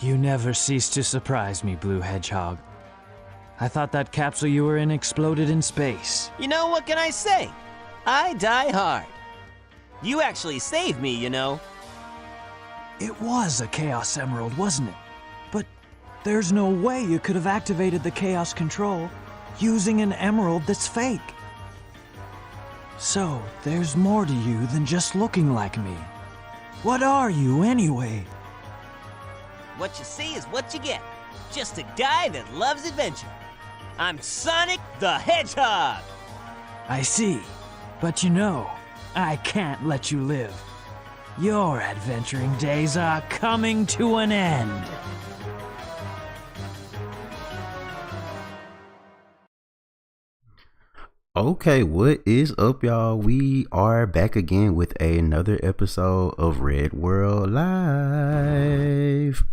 You never cease to surprise me, Blue Hedgehog. I thought that capsule you were in exploded in space. You know, what can I say? I die hard. You actually saved me, you know. It was a Chaos Emerald, wasn't it? But there's no way you could have activated the Chaos Control using an emerald that's fake. So, there's more to you than just looking like me. What are you, anyway? What you see is what you get. Just a guy that loves adventure. I'm Sonic the Hedgehog! I see. But you know, I can't let you live. Your adventuring days are coming to an end. Okay, what is up, y'all? We are back again with another episode of ReddWorld Live.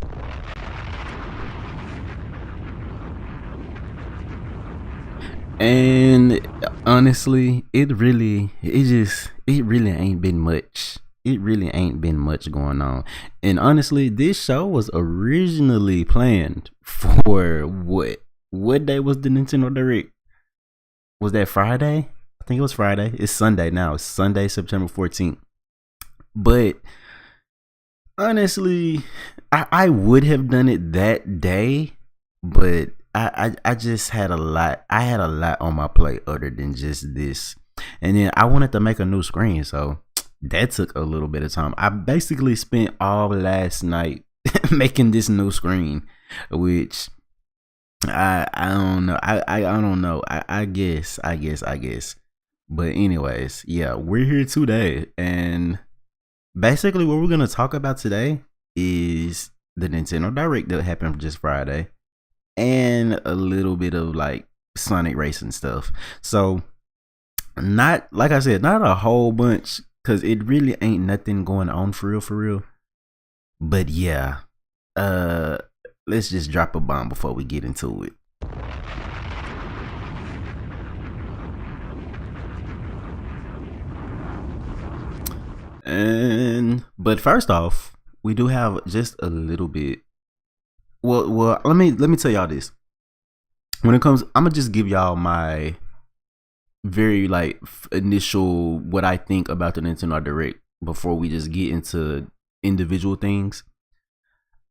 And honestly, it really ain't been much. It really ain't been much going on. And honestly, this show was originally planned for what day was the Nintendo Direct? Was that Friday? I think it was Friday. It's Sunday now. It's Sunday, September 14th. But honestly, I would have done it that day, but I just had a lot. I had a lot on my plate other than just this. And then I wanted to make a new screen, so that took a little bit of time. I basically spent all last night making this new screen, which I don't know. I don't know. I guess. But anyways, yeah, we're here today, and basically what we're gonna talk about today is the Nintendo Direct that happened just Friday, and a little bit of like Sonic racing stuff. So not, like I said, not a whole bunch, cause it really ain't nothing going on for real. But yeah, let's just drop a bomb before we get into it. But first off, we do have just a little bit. Well, let me tell y'all this. When it comes, I'm gonna just give y'all my very like initial what I think about the Nintendo Direct before we just get into individual things.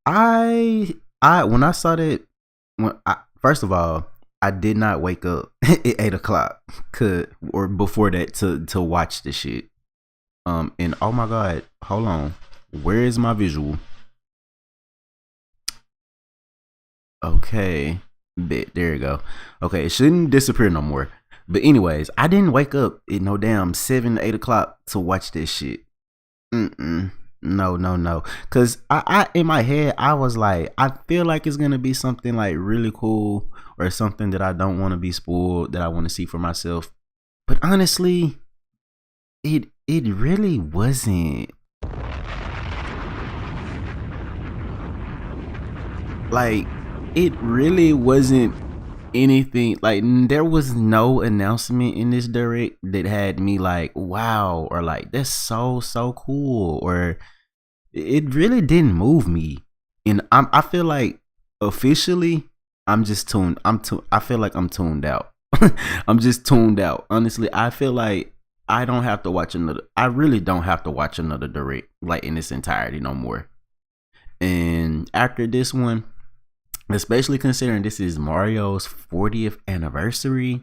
I when I saw that, first of all, I did not wake up at 8 o'clock or before that to watch the shit. And oh my god, hold on, where is my visual? Okay, there you go. Okay, it shouldn't disappear no more. But anyways, I didn't wake up at no damn 7-8 o'clock to watch this shit. No. Cause I in my head I was like, I feel like it's gonna be something like really cool or something that I don't want to be spoiled, that I want to see for myself. But honestly, it really wasn't. Like, it really wasn't anything. Like, there was no announcement in this direct that had me like, wow, or like, that's so cool, or it really didn't move me. And I feel like officially I feel like I'm tuned out. I'm just tuned out. Honestly, I feel like I really don't have to watch another direct like in its entirety no more. And after this one, especially considering this is Mario's 40th anniversary,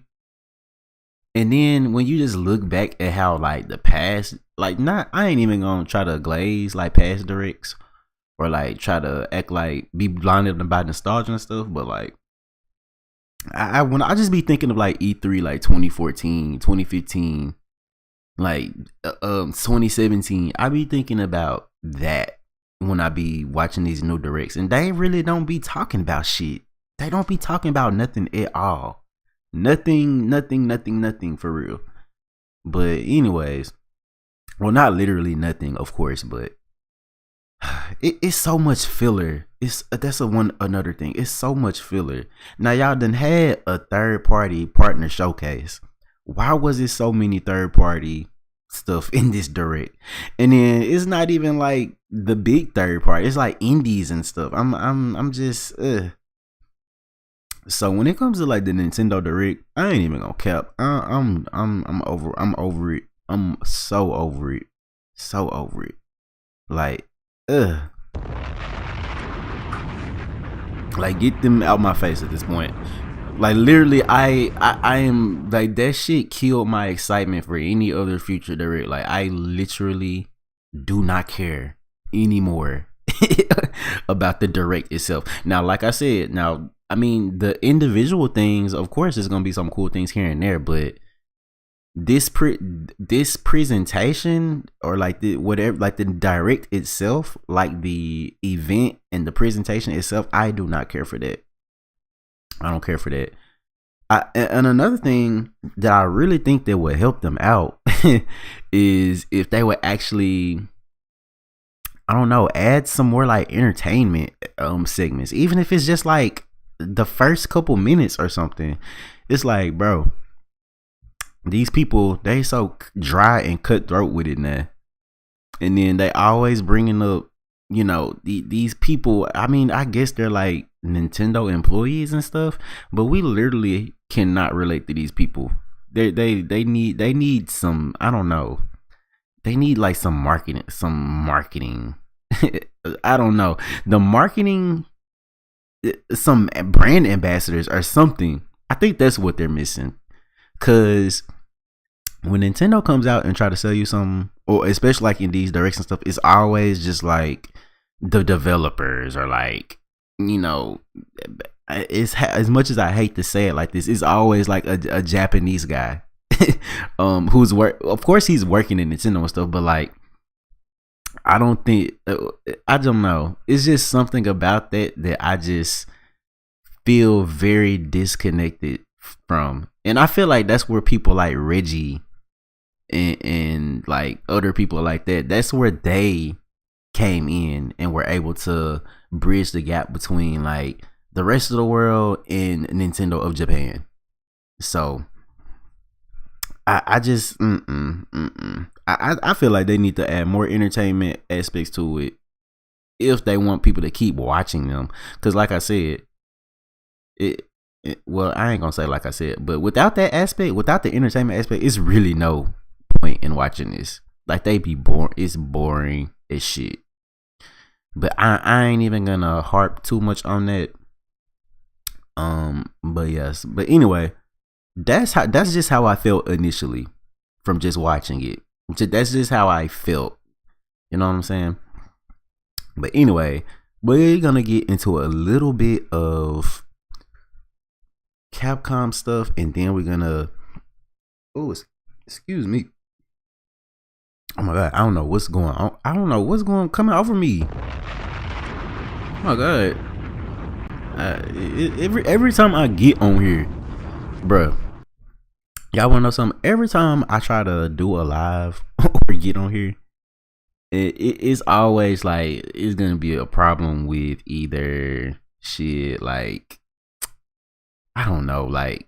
and then when you just look back at how like the past, like, I ain't even gonna try to glaze like past directs or like try to act like be blinded by nostalgia and stuff, but like when I just be thinking of like E3 like 2014, 2015, like 2017, I be thinking about that when I be watching these new directs, and they really don't be talking about shit. They don't be talking about nothing at all. Nothing for real. But anyways, well, not literally nothing, of course, but it's so much filler. That's another thing. It's so much filler. Now y'all done had a third party partner showcase. Why was it so many third party stuff in this direct, and then it's not even like the big third party. It's like indies and stuff. I'm just. So when it comes to like the Nintendo Direct, I ain't even gonna cap. I'm over it. I'm so over it. So over it. Like, like get them out my face at this point. Like literally, I am like that shit killed my excitement for any other future Direct. Like I literally do not care anymore about the Direct itself. Now, like I said, I mean the individual things, of course, there's gonna be some cool things here and there, but this presentation or like the whatever, like the Direct itself, like the event and the presentation itself, I do not care for that. I don't care for that. And another thing that I really think that would help them out is if they would actually, I don't know, add some more like entertainment segments, even if it's just like the first couple minutes or something. It's like, bro, these people, they so dry and cutthroat with it now, and then they always bringing up, you know, these people. I mean, I guess they're like Nintendo employees and stuff, but we literally cannot relate to these people. They need some, I don't know, they need like some marketing. I don't know, the marketing, some brand ambassadors or something. I think that's what they're missing, because when Nintendo comes out and try to sell you something, or especially like in these directs and stuff, it's always just like the developers, or like, you know, it's as much as I hate to say it like this, it's always like a Japanese guy who's of course he's working in Nintendo and stuff, but like I don't know, it's just something about that I just feel very disconnected from. And I feel like that's where people like Reggie and like other people like that, that's where they came in and were able to bridge the gap between like the rest of the world and Nintendo of Japan. So I just I feel like they need to add more entertainment aspects to it if they want people to keep watching them. Because like I said, well, I ain't gonna say like I said, but without that aspect, without the entertainment aspect, it's really no point in watching this. Like they be boring. It's boring as shit. But I ain't even gonna harp too much on that. But yes. But anyway, that's just how I felt initially from just watching it. That's just how I felt. You know what I'm saying? But anyway, we're gonna get into a little bit of Capcom stuff, and then we're gonna, excuse me, oh my god, I don't know what's going on. I don't know what's coming over me. Oh my god, every time I get on here, bruh, y'all wanna know something? Every time I try to do a live or get on here, it's always like it's gonna be a problem with either shit like, I don't know, like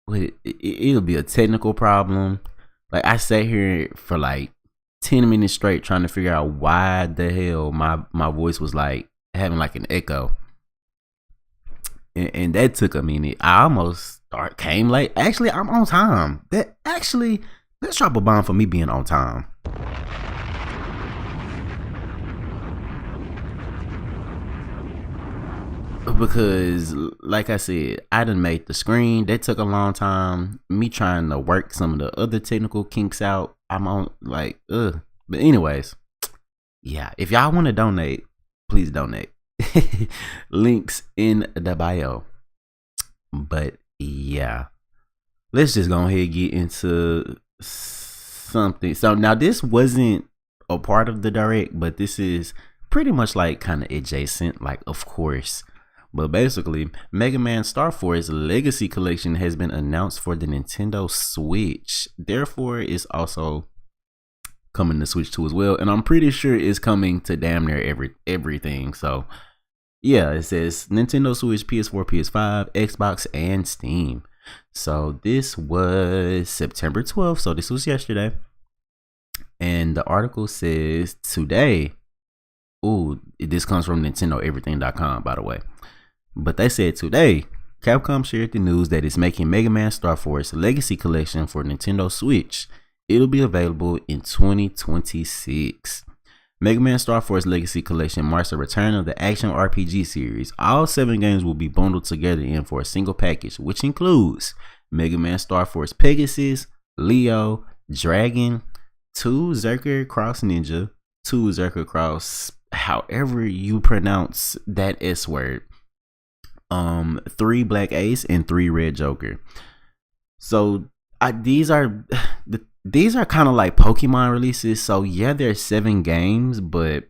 it'll be a technical problem. Like I sat here for like 10 minutes straight trying to figure out why the hell my voice was like having like an echo, and that took a minute. I almost came late. Actually, I'm on time. Let's drop a bomb for me being on time. Because like I said, I done made the screen. That took a long time. Me trying to work some of the other technical kinks out. I'm on like, But anyways, yeah, if y'all want to donate, please donate. Links in the bio. But yeah, let's just go ahead and get into something. So now this wasn't a part of the direct, but this is pretty much like kind of adjacent, like of course. But basically, Mega Man Star Force Legacy Collection has been announced for the Nintendo Switch. Therefore, it's also coming to Switch 2 as well. And I'm pretty sure it's coming to damn near everything. So, yeah, it says Nintendo Switch, PS4, PS5, Xbox, and Steam. So, this was September 12th. So, this was yesterday. And the article says today, ooh, this comes from NintendoEverything.com, by the way. But they said today, Capcom shared the news that it's making Mega Man Star Force Legacy Collection for Nintendo Switch. It'll be available in 2026. Mega Man Star Force Legacy Collection marks the return of the action RPG series. All 7 games will be bundled together in for a single package, which includes Mega Man Star Force Pegasus, Leo, Dragon, 2 Zerker Cross Ninja, 2 Zerker Cross, however you pronounce that S word, 3 Black Ace, and 3 Red Joker. So these are kind of like Pokemon releases. So yeah, there's 7 games, but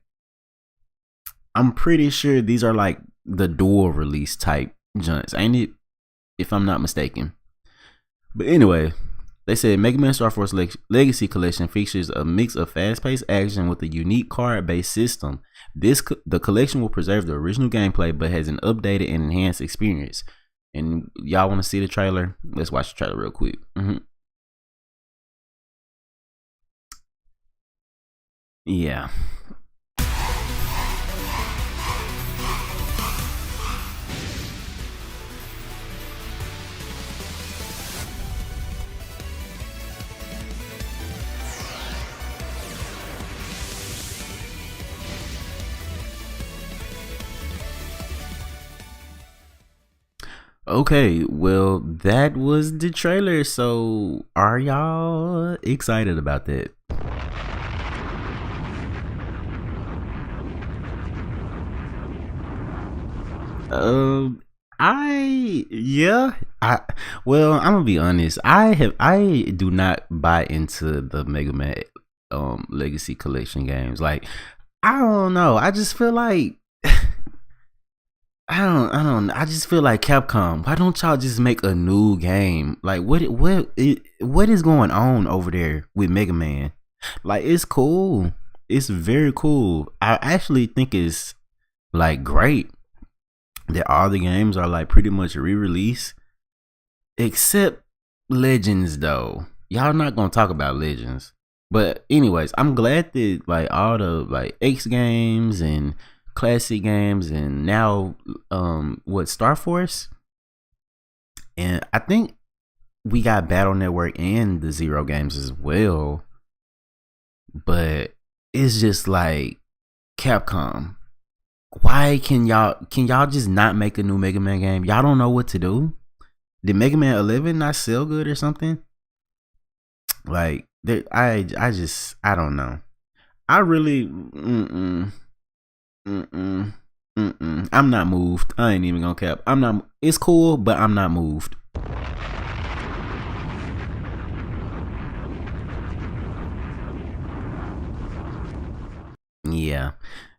I'm pretty sure these are like the dual release type junts, ain't it? If I'm not mistaken. But anyway, they said Mega Man Star Force Legacy Collection features a mix of fast-paced action with a unique card-based system. The collection will preserve the original gameplay, but has an updated and enhanced experience. And y'all want to see the trailer? Let's watch the trailer real quick. Yeah. Okay, well, that was the trailer. So, are y'all excited about that? Well, I'm gonna be honest. I do not buy into the Mega Man Legacy Collection games. Like, I don't know. I just feel like I just feel like Capcom, why don't y'all just make a new game? Like, what is going on over there with Mega Man? Like, it's cool. It's very cool. I actually think it's like great that all the games are like pretty much re-release, except Legends though. Y'all not gonna talk about Legends. But anyways, I'm glad that like all the like X games and classic games and now Star Force, and I think we got Battle Network and the Zero games as well. But it's just like, Capcom, why can y'all just not make a new Mega Man game? Y'all don't know what to do? Did Mega Man 11 not sell good or something? Like, I don't know. I really I'm not moved. I ain't even gonna cap. I'm not. It's cool, but I'm not moved. Yeah.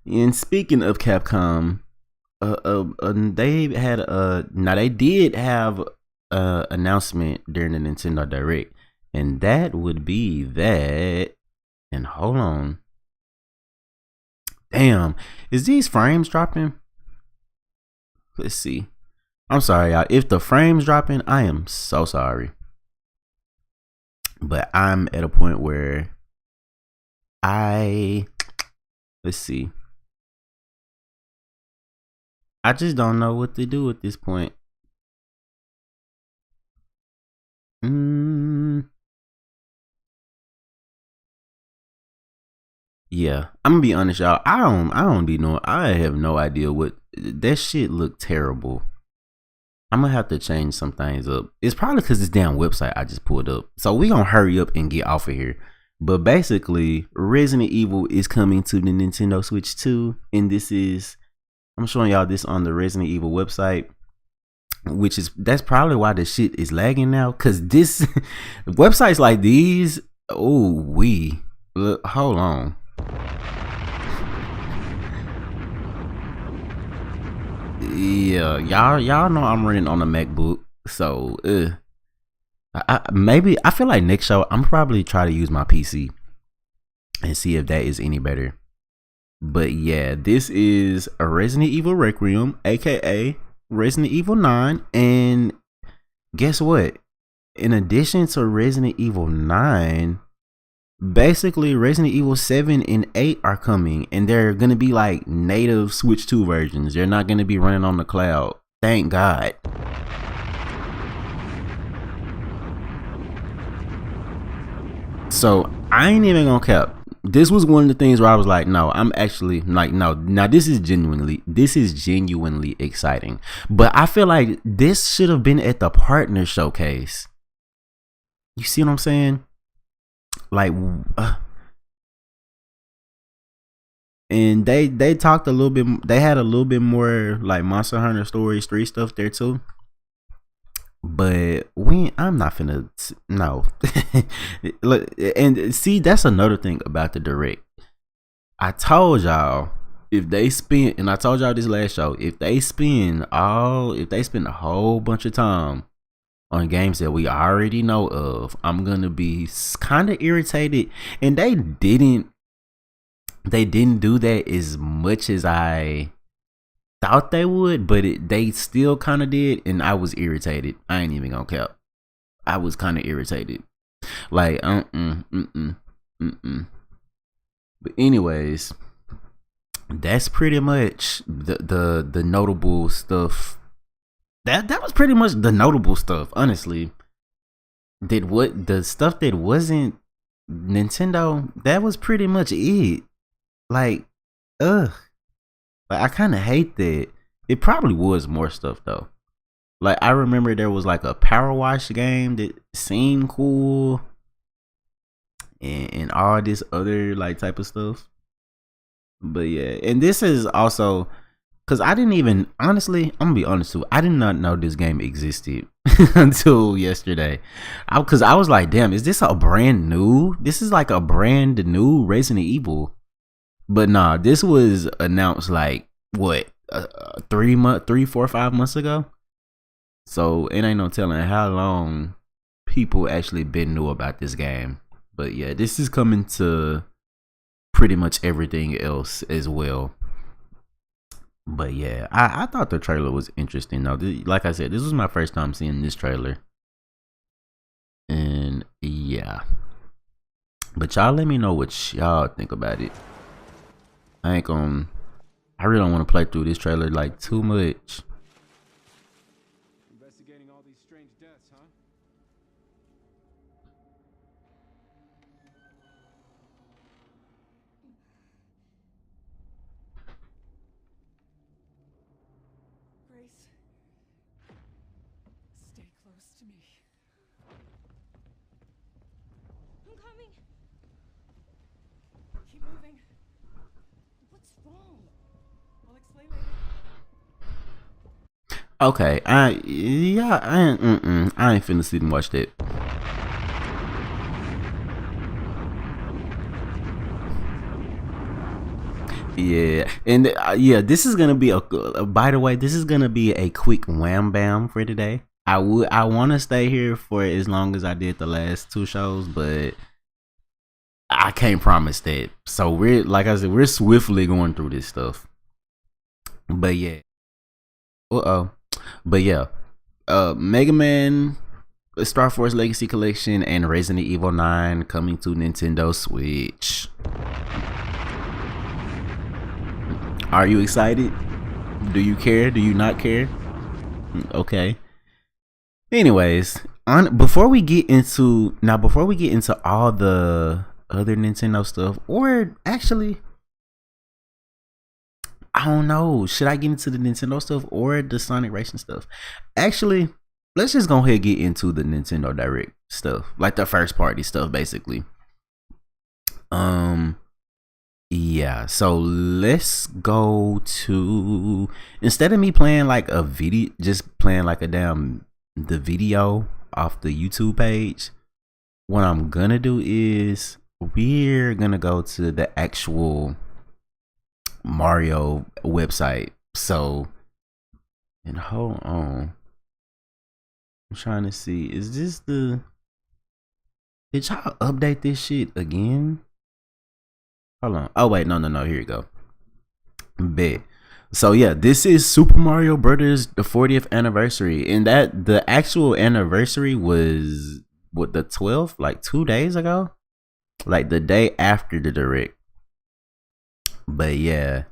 And speaking of Capcom, they had they did have a announcement during the Nintendo Direct, and that would be that. And hold on. Damn, is these frames dropping? Let's see. I'm sorry, y'all. If the frames dropping, I am so sorry. But I'm at a point where let's see. I just don't know what to do at this point. Yeah, I'm gonna be honest, y'all. I don't be knowing. I have no idea what that shit look terrible. I'm gonna have to change some things up. It's probably because this damn website I just pulled up. So we gonna hurry up and get off of here. But basically, Resident Evil is coming to the Nintendo Switch 2, and I'm showing y'all this on the Resident Evil website, that's probably why the shit is lagging now. Cause this websites like these, look, hold on. Yeah, y'all know I'm running on a MacBook, so I feel like next show I'm probably try to use my PC and see if that is any better. But yeah, this is a Resident Evil Requiem, aka Resident Evil 9, and guess what? In addition to Resident Evil 9, basically Resident Evil 7 and 8 are coming, and they're gonna be like native Switch 2 versions. They're not gonna be running on the cloud. Thank God. So I ain't even gonna cap. This was one of the things where I was like, no, I'm actually like, no. Now this is genuinely exciting. But I feel like this should have been at the partner showcase. You see what I'm saying? Like, and they talked a little bit. They had a little bit more like Monster Hunter Stories 3 stuff there too. But I'm not finna, no. Look, and see, that's another thing about the direct. I told y'all, if they spend, and I told y'all this last show, if they spend a whole bunch of time on games that we already know of, I'm gonna be kind of irritated. And they didn't do that as much as I thought they would, but they still kind of did, and I was irritated. I ain't even gonna cap. I was kind of irritated. Like, But anyways, that's pretty much the notable stuff. That was pretty much the notable stuff, honestly. The stuff that wasn't Nintendo, that was pretty much it. Like, ugh. Like, I kind of hate that. It probably was more stuff though. Like, I remember there was like a Power Wash game that seemed cool, and all this other like type of stuff. But yeah, and this is also because I didn't even, honestly, I'm gonna be honest too, I did not know this game existed until yesterday. Because I was like, damn, is this a brand new? This is like a brand new Resident Evil. But nah, this was announced like what, 3, 4, 5 months ago. So it ain't no telling how long people actually been knew about this game. But yeah, this is coming to pretty much everything else as well. But yeah, I thought the trailer was interesting though. Like I said, this was my first time seeing this trailer. And yeah. But y'all let me know what y'all think about it. I really don't want to play through this trailer like too much. Investigating all these strange deaths, huh? Grace, stay close to me. I'm coming. Keep moving. What's wrong? I'll explain later. Okay, I ain't finna sit and watch that. Yeah, and yeah, this is gonna be by the way, this is gonna be a quick wham bam for today. I want to stay here for as long as I did the last 2 shows, but I can't promise that. So we're, like I said, we're swiftly going through this stuff. But yeah, Mega Man, Star Force Legacy Collection, and Resident Evil 9 coming to Nintendo Switch. Are you excited? Do you care? Do you not care? Okay. Anyways, before we get into all the other Nintendo stuff, or actually, I don't know, should I get into the Nintendo stuff or the Sonic Racing stuff? Actually, let's just go ahead and get into the Nintendo Direct stuff, like the first party stuff, basically. Yeah, so let's go to, instead of me playing like a video, just playing like the video off the YouTube page, what I'm gonna do is we're gonna go to the actual Mario website. So, and hold on, I'm trying to see, is this did y'all update this shit again? Hold on. Oh wait, no, here you go. Bet. So yeah, this is Super Mario Brothers, the 40th anniversary, and that the actual anniversary was what, the 12th, like 2 days ago. like the day after the direct. But yeah,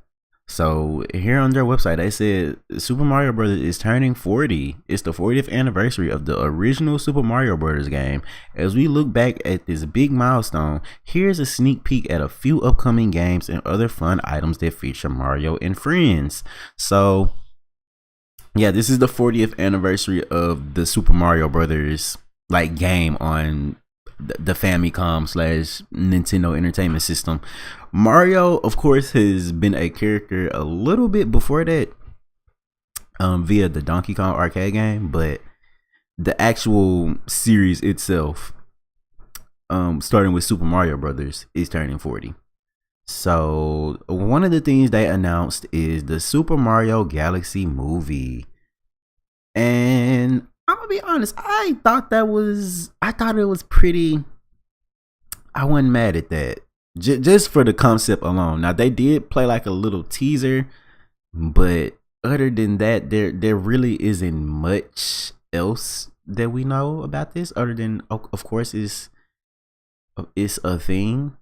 so here on their website, they said Super Mario Brothers is turning 40. It's the 40th anniversary of the original Super Mario Brothers game. As we look back at this big milestone, here's a sneak peek at a few upcoming games and other fun items that feature Mario and friends. So yeah, this is the 40th anniversary of the Super Mario Brothers like game on the Famicom slash Nintendo Entertainment System. Mario, of course, has been a character a little bit before that, via the Donkey Kong arcade game, but the actual series itself, starting with Super Mario Brothers, is turning 40. So one of the things they announced is the Super Mario Galaxy movie. And I'm gonna be honest, I thought it was pretty. I wasn't mad at that. Just for the concept alone. Now they did play like a little teaser, but other than that, there really isn't much else that we know about this. Other than, of course, it's a thing.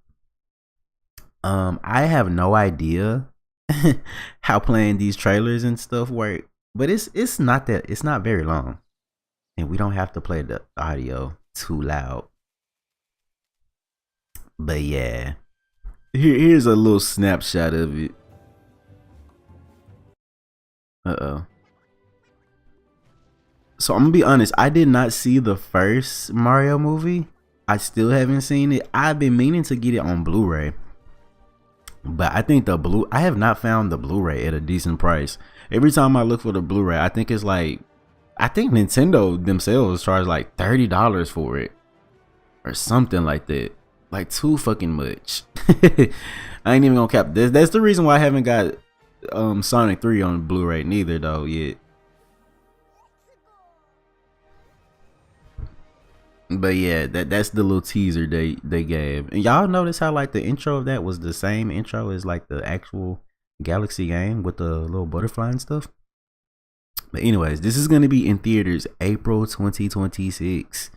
I have no idea how playing these trailers and stuff work, but it's not very long, and we don't have to play the audio too loud. But yeah, here's a little snapshot of it. So I'm gonna be honest, I did not see the first Mario movie. I still haven't seen it. I've been meaning to get it on Blu-ray, but I think I have not found the Blu-ray at a decent price. Every time I look for the Blu-ray, I think Nintendo themselves charge like $30 for it or something like that. Like too fucking much. I ain't even gonna cap this. That's the reason why I haven't got Sonic 3 on Blu-ray neither though yet. But yeah, that's the little teaser they gave. And y'all notice how like the intro of that was the same intro as like the actual Galaxy game with the little butterfly and stuff. But anyways, this is gonna be in theaters April 2026.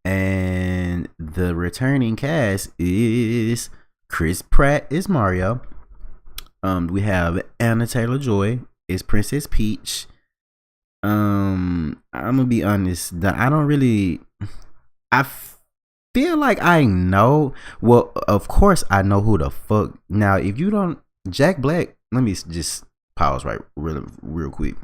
And the returning cast is Chris Pratt is Mario. We have Anna Taylor-Joy is Princess Peach. I'm gonna be honest, I feel like I know. Well, of course I know who the fuck. Now, if you don't, Jack Black. Let me just pause right real quick.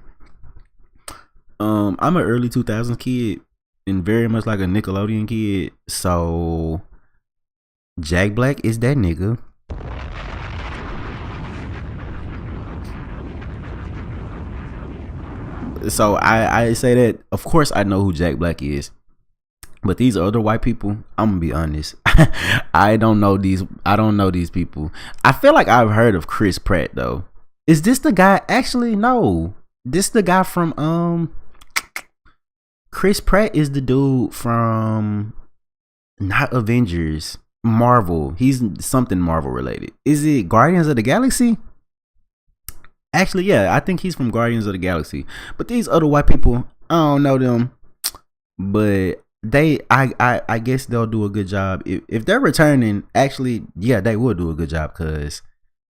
I'm an early 2000s kid. And very much like a Nickelodeon kid. So Jack Black is that nigga. So I say that, of course I know who Jack Black is. But these other white people, I'm gonna be honest. I don't know these people. I feel like I've heard of Chris Pratt though. Is this the guy? Actually, no. This the guy from Chris Pratt is the dude from not Avengers, Marvel. He's something Marvel related. Is it Guardians of the Galaxy? Actually, yeah, I think he's from Guardians of the Galaxy. But these other white people, I don't know them. But I guess they'll do a good job. If they're returning, actually, yeah, they will do a good job, because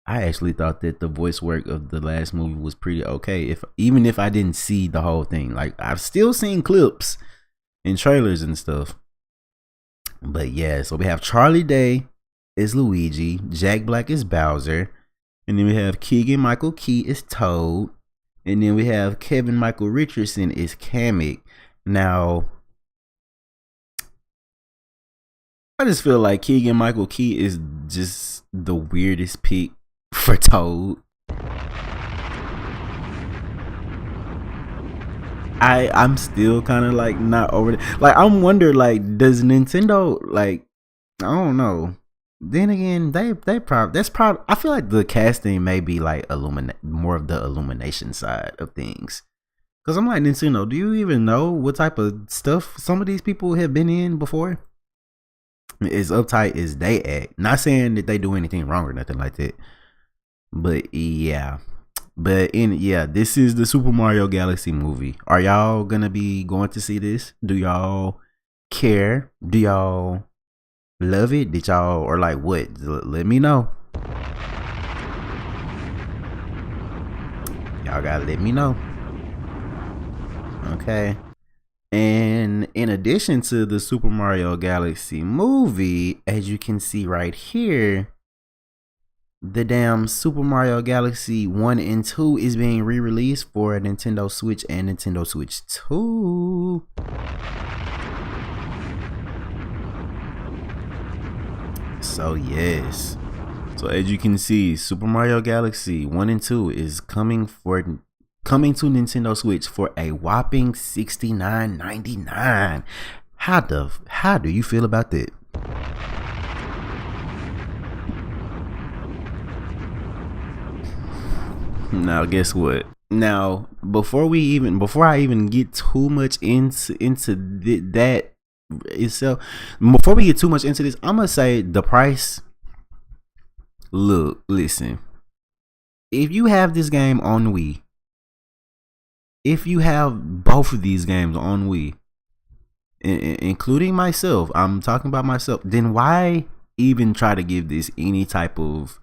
I actually thought that the voice work of the last movie was pretty okay. Even if I didn't see the whole thing, like I've still seen clips and trailers and stuff. But yeah, so we have Charlie Day is Luigi, Jack Black is Bowser, and then we have Keegan Michael Key is Toad, and then we have Kevin Michael Richardson is Kamek. Now, I just feel like Keegan Michael Key is just the weirdest pick for Toad. I'm still kind of like not over it. Like I'm wondering, like, does Nintendo, like, I don't know. Then again, they probably, I feel like the casting may be like more of the Illumination side of things. Cause I'm like, Nintendo, do you even know what type of stuff some of these people have been in before? As uptight as they act. Not saying that they do anything wrong or nothing like that. But yeah. This is the Super Mario Galaxy movie. Are y'all gonna be going to see this? Do y'all care? Do y'all love it? Did y'all, or like what? Let me know. Y'all gotta let me know. Okay. And in addition to the Super Mario Galaxy movie, as you can see right here, the damn Super Mario Galaxy 1 and 2 is being re-released for Nintendo Switch and Nintendo Switch 2. So yes. So as you can see, Super Mario Galaxy 1 and 2 is coming to Nintendo Switch for a whopping $69.99. How do you feel about that? Now guess what? Now before I even get too much into that itself, before we get too much into this, I'm gonna say the price. Look, listen. If you have this game on Wii, if you have both of these games on Wii, including myself, I'm talking about myself, then why even try to give this any type of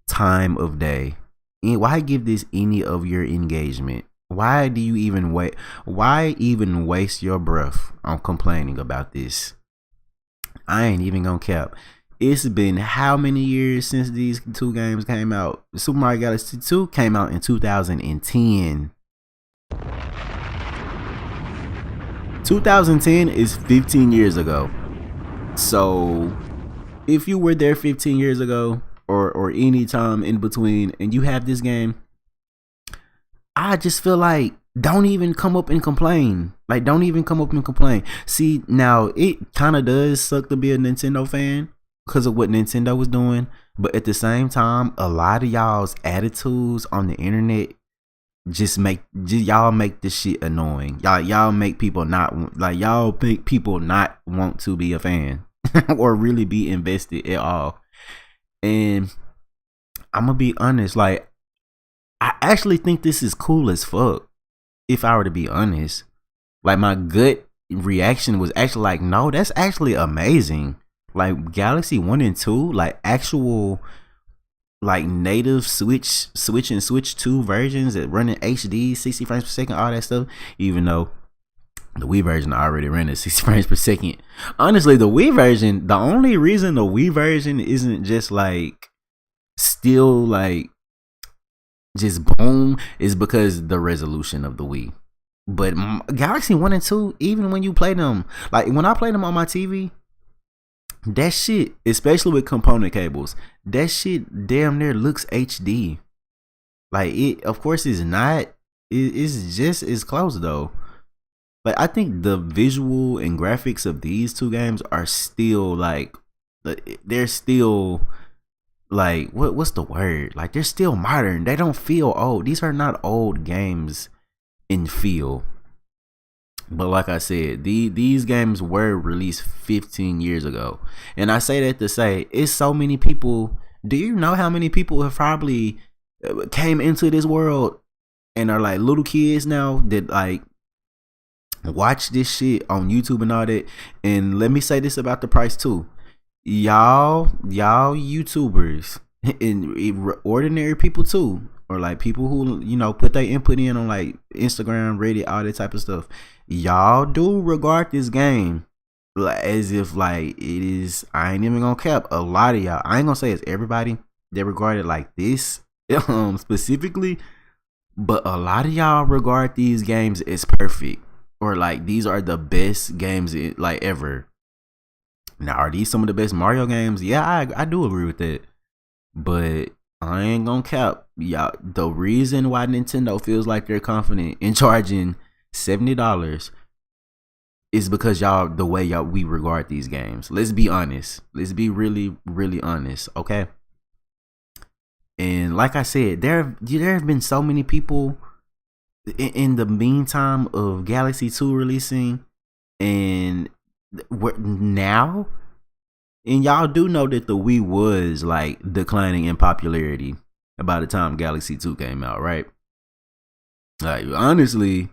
time of day? Why give this any of your engagement? Why do you even wait? Why even waste your breath on complaining about this? I ain't even gonna cap. It's been how many years since these two games came out? Super Mario Galaxy 2 came out in 2010. 2010 is 15 years ago. So if you were there 15 years ago or any time in between and you have this game, I just feel like don't even come up and complain. Like, don't even come up and complain. See, now it kind of does suck to be a Nintendo fan because of what Nintendo was doing, but at the same time, a lot of y'all's attitudes on the internet y'all make this shit annoying. Y'all make people not like, y'all make people not want to be a fan or really be invested at all. And I'm gonna be honest, like, I actually think this is cool as fuck. If I were to be honest, like, my gut reaction was actually like, no, that's actually amazing. Like, Galaxy 1 and 2, like actual like native Switch and Switch 2 versions that run in HD, 60 frames per second, all that stuff. Even though the Wii version already ran at 60 frames per second. Honestly, the Wii version, the only reason the Wii version isn't just like still like just boom is because the resolution of the Wii. But Galaxy 1 and 2, even when you play them, like when I play them on my TV, that shit, especially with component cables, that shit damn near looks HD. Like, it, of course, it's not. It's just as close though. Like, I think the visual and graphics of these two games are still like, they're still like, what's the word? Like, they're still modern. They don't feel old. These are not old games in feel. But like I said, these games were released 15 years ago. And I say that to say, it's so many people. Do you know how many people have probably came into this world and are like little kids now that like watch this shit on YouTube and all that? And let me say this about the price too. Y'all YouTubers and ordinary people too, or like people who, you know, put their input in on like Instagram, Reddit, all that type of stuff. Y'all do regard this game as if like it is. I ain't even gonna cap. A lot of y'all, I ain't gonna say it's everybody that regard it like this specifically, but a lot of y'all regard these games as perfect, or like these are the best games like ever. Now, are these some of the best Mario games? Yeah, I do agree with that. But I ain't gonna cap. Y'all, the reason why Nintendo feels like they're confident in charging $70 is because the way we regard these games. Let's be honest. Let's be really, really honest, okay? And like I said, there have been so many people in the meantime of Galaxy 2 releasing, and now, and y'all do know that the Wii was like declining in popularity by the time Galaxy 2 came out, right? Like, honestly,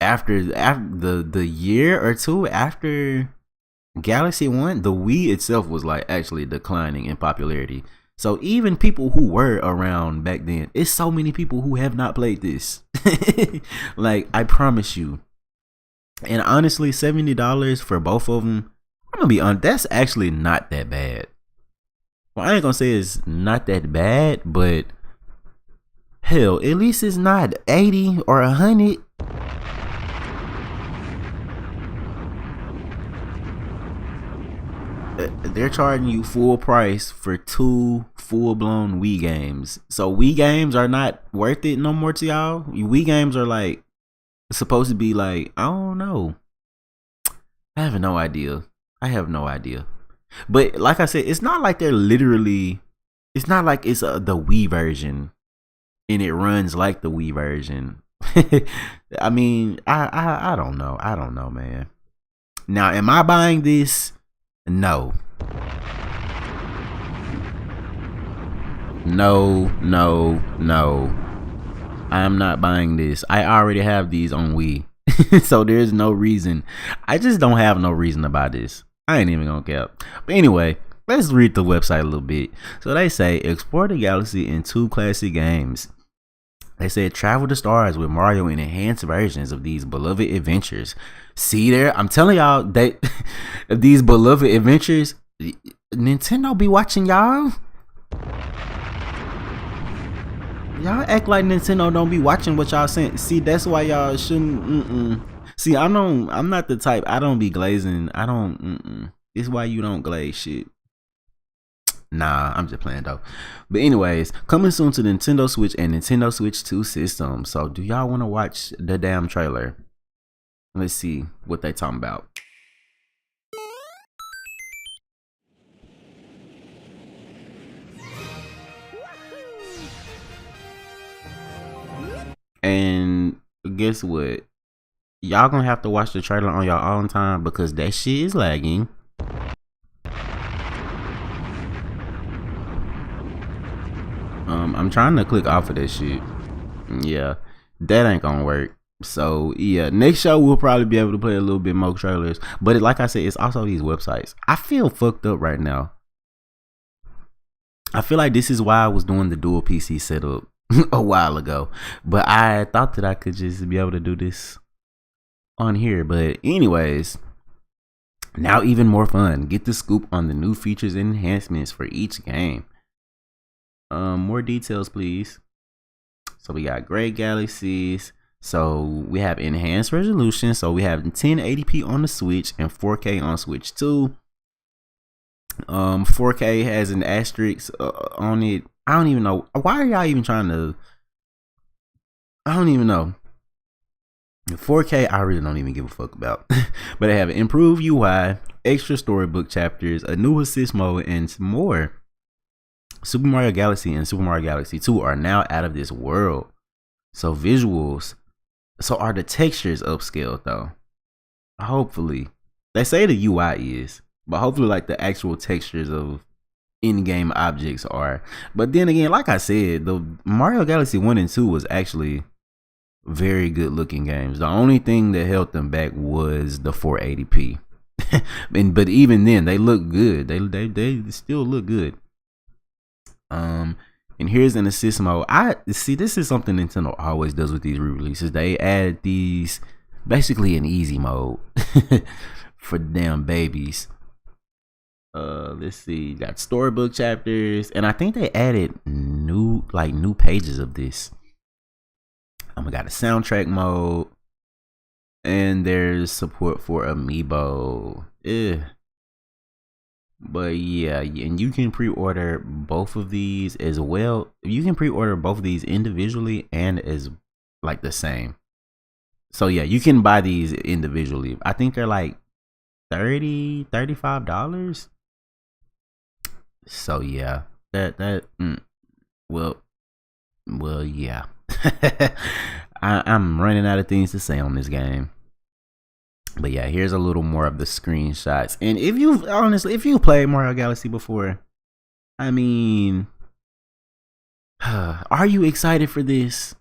after the year or two after Galaxy 1, the Wii itself was like actually declining in popularity. So even people who were around back then, it's so many people who have not played this. Like, I promise you. And honestly, $70 for both of them, I'm gonna be honest, that's actually not that bad. Well, I ain't gonna say it's not that bad, but hell, at least it's not 80 or 100. They're charging you full price for 2 full-blown Wii games. So Wii games are not worth it no more to y'all. Wii games are like supposed to be like, I don't know. I have no idea. But like I said, it's not like they're literally. It's not like it's the Wii version, and it runs like the Wii version. I mean, I don't know. I don't know, man. Now, am I buying this? No. No. I'm not buying this. I already have these on Wii. So there's no reason. I just don't have no reason to buy this. I ain't even gonna care. But anyway, let's read the website a little bit. So they say, explore the galaxy in 2 classic games. They said, travel the stars with Mario in enhanced versions of these beloved adventures. See there? I'm telling y'all that these beloved adventures, Nintendo be watching y'all. Y'all act like Nintendo don't be watching what y'all saying. See, that's why y'all shouldn't. See, I'm not the type. I don't be glazing. I don't. It's why you don't glaze shit. Nah, I'm just playing though. But anyways, coming soon to Nintendo Switch and Nintendo Switch 2 systems. So do y'all want to watch the damn trailer? Let's see what they talking about. And guess what? Y'all gonna have to watch the trailer on your own time because that shit is lagging. I'm trying to click off of that shit. Yeah, that ain't gonna work. So yeah, next show we'll probably be able to play a little bit more trailers. But like I said, it's also these websites. I feel fucked up right now. I feel like this is why I was doing the dual PC setup a while ago. But I thought that I could just be able to do this on here. But anyways, now even more fun. Get the scoop on the new features and enhancements for each game. More details, please. So we got great galaxies. So we have enhanced resolution. So we have 1080p on the Switch and 4K on Switch 2. 4K has an asterisk on it. I don't even know. Why are y'all even trying to? I don't even know. 4K, I really don't even give a fuck about. But they have an improved UI, extra storybook chapters, a new assist mode, and more. Super Mario Galaxy and Super Mario Galaxy 2 are now out of this world. So visuals. So are the textures upscaled though? Hopefully. They say the UI is, but hopefully like the actual textures of in-game objects are. But then again, like I said, the Mario Galaxy 1 and 2 was actually very good looking games. The only thing that held them back was the 480p. But even then, they look good. They still look good. And here's an assist mode. I see, this is something Nintendo always does with these re-releases. They add these basically an easy mode for damn babies. Let's see, you got storybook chapters, and I think they added new pages of this. We got a soundtrack mode, and there's support for Amiibo. But yeah, and you can pre-order both of these as well. You can pre-order both of these individually and as like the same. So yeah, you can buy these individually. I think they're like $35. So yeah, well yeah. I'm running out of things to say on this game. But yeah, here's a little more of the screenshots. And if you've played Mario Galaxy before, I mean, are you excited for this?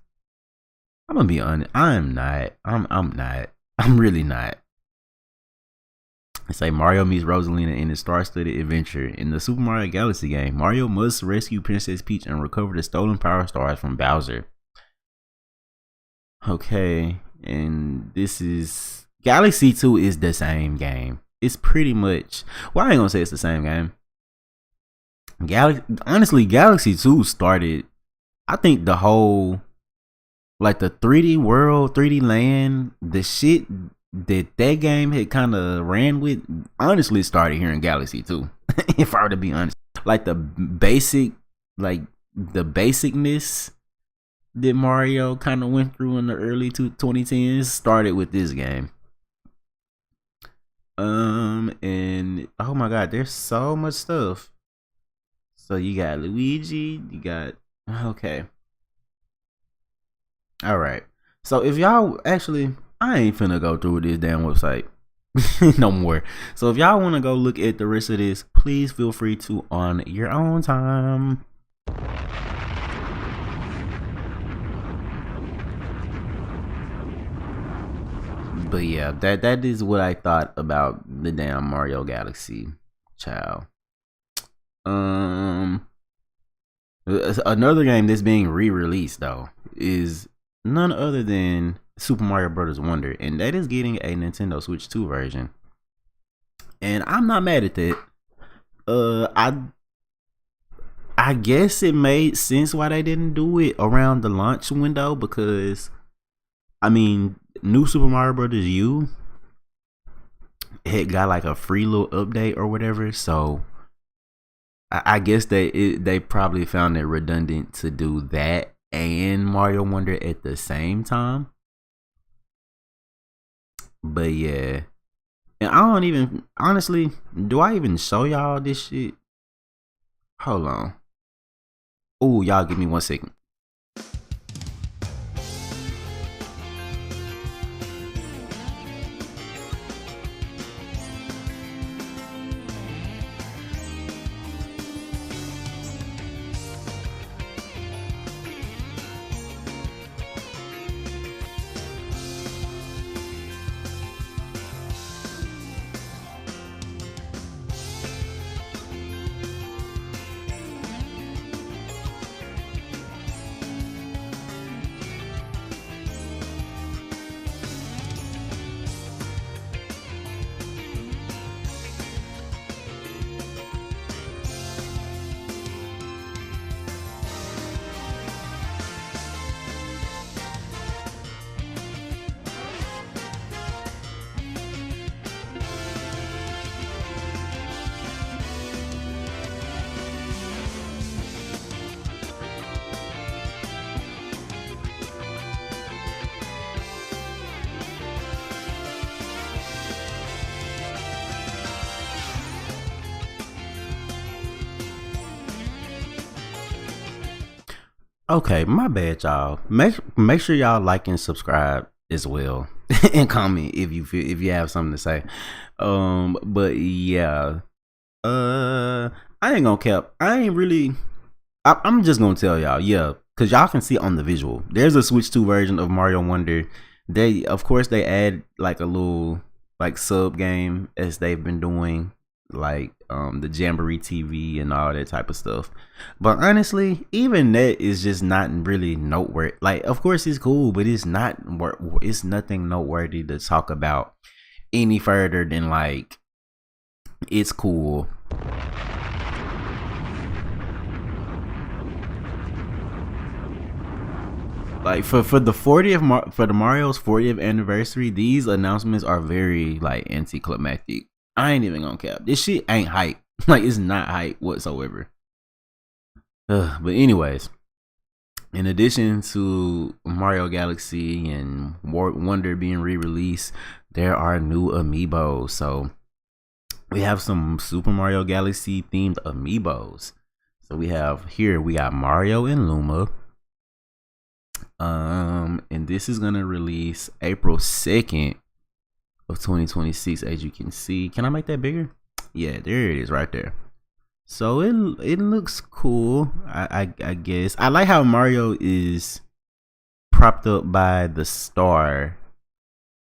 I'm gonna be honest, I'm not. I'm really not. It's like Mario meets Rosalina in a star-studded adventure. In the Super Mario Galaxy game, Mario must rescue Princess Peach and recover the stolen Power Stars from Bowser. Okay, and this is Galaxy 2 is the same game. It's pretty much, well, I ain't gonna say it's the same game. Honestly, Galaxy 2 started, I think the whole, like the 3D world, 3D land, the shit that game had kind of ran with, honestly started here in Galaxy 2. If I were to be honest, like the basicness that Mario kind of went through in the early 2010s started with this game. And oh my god, there's so much stuff. So you got Luigi, you got, okay, all right. So if y'all actually, I ain't finna go through this damn website no more. So if y'all want to go look at the rest of this, please feel free to on your own time. But yeah, that is what I thought about the damn Mario Galaxy, child. Another game that's being re-released though is none other than Super Mario Brothers Wonder, and that is getting a Nintendo Switch 2 version. And I'm not mad at that. I guess it made sense why they didn't do it around the launch window, because I mean, New Super Mario Brothers U had got like a free little update or whatever, so I guess they probably found it redundant to do that and Mario Wonder at the same time. But yeah, and I don't even, honestly, do I even show y'all this shit? Hold on. Oh, y'all give me 1 second. Okay, my bad, y'all. Make sure y'all like and subscribe as well, and comment if you have something to say. But yeah, I ain't gonna cap. I'm just gonna tell y'all, yeah, cause y'all can see on the visual. There's a Switch 2 version of Mario Wonder. They, of course, they add like a little like sub game as they've been doing, like the Jamboree TV and all that type of stuff. But honestly, even that is just not really noteworthy. Like, of course it's cool, but it's nothing noteworthy to talk about any further than like it's cool. Like for the Mario's 40th anniversary, these announcements are very like anticlimactic. I ain't even gonna cap. This shit ain't hype. Like, it's not hype whatsoever. But anyways, in addition to Mario Galaxy and Wonder being re-released, there are new amiibos. So we have some Super Mario Galaxy themed amiibos. So we got Mario and Luma. And this is gonna release April 2nd of 2026, as you can see. Can I make that bigger? Yeah, there it is right there. So it looks cool. I guess I like how Mario is propped up by the star,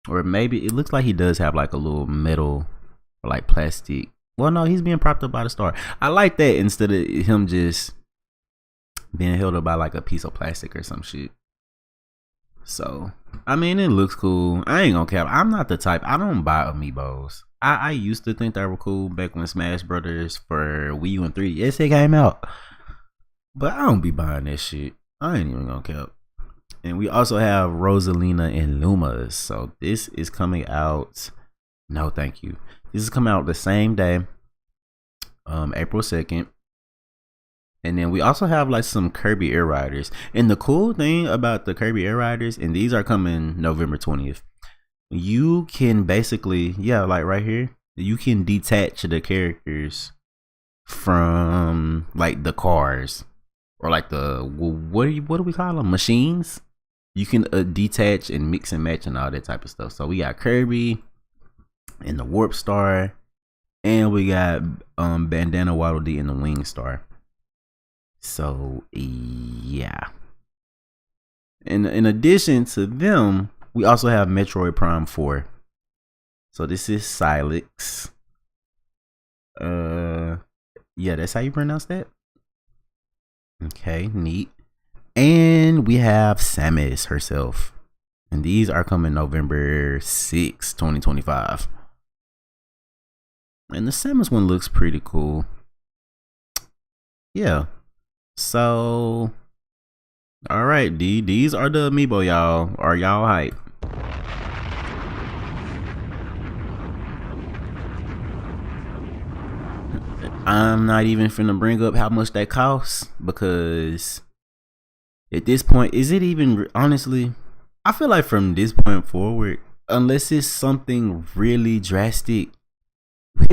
or maybe it looks like he does have like a little metal or like plastic. Well, no, he's being propped up by the star. I like that instead of him just being held up by like a piece of plastic or some shit. So, I mean, it looks cool. I ain't gonna cap. I'm not the type. I don't buy amiibos. I used to think they were cool back when Smash Brothers for Wii U and 3DS it came out. But I don't be buying that shit. I ain't even gonna cap. And we also have Rosalina and Lumas. So this is coming out. No, thank you. This is coming out the same day, April 2nd. And then we also have like some Kirby Air Riders. And the cool thing about the Kirby Air Riders, and these are coming November 20th. You can basically, yeah, like right here, you can detach the characters from like the cars or like the what do we call them, machines. You can detach and mix and match and all that type of stuff. So we got Kirby and the Warp Star, and we got Bandana Waddle Dee and the Wing Star. So yeah, and in addition to them, we also have Metroid Prime 4. So this is Silex. Yeah, that's how you pronounce that. Okay, neat. And we have Samus herself. And these are coming November 6, 2025. And the Samus one looks pretty cool. Yeah. So, alright, these are the amiibo, y'all. Are y'all hype? I'm not even finna bring up how much that costs, because at this point, is it even, honestly, I feel like from this point forward, unless it's something really drastic,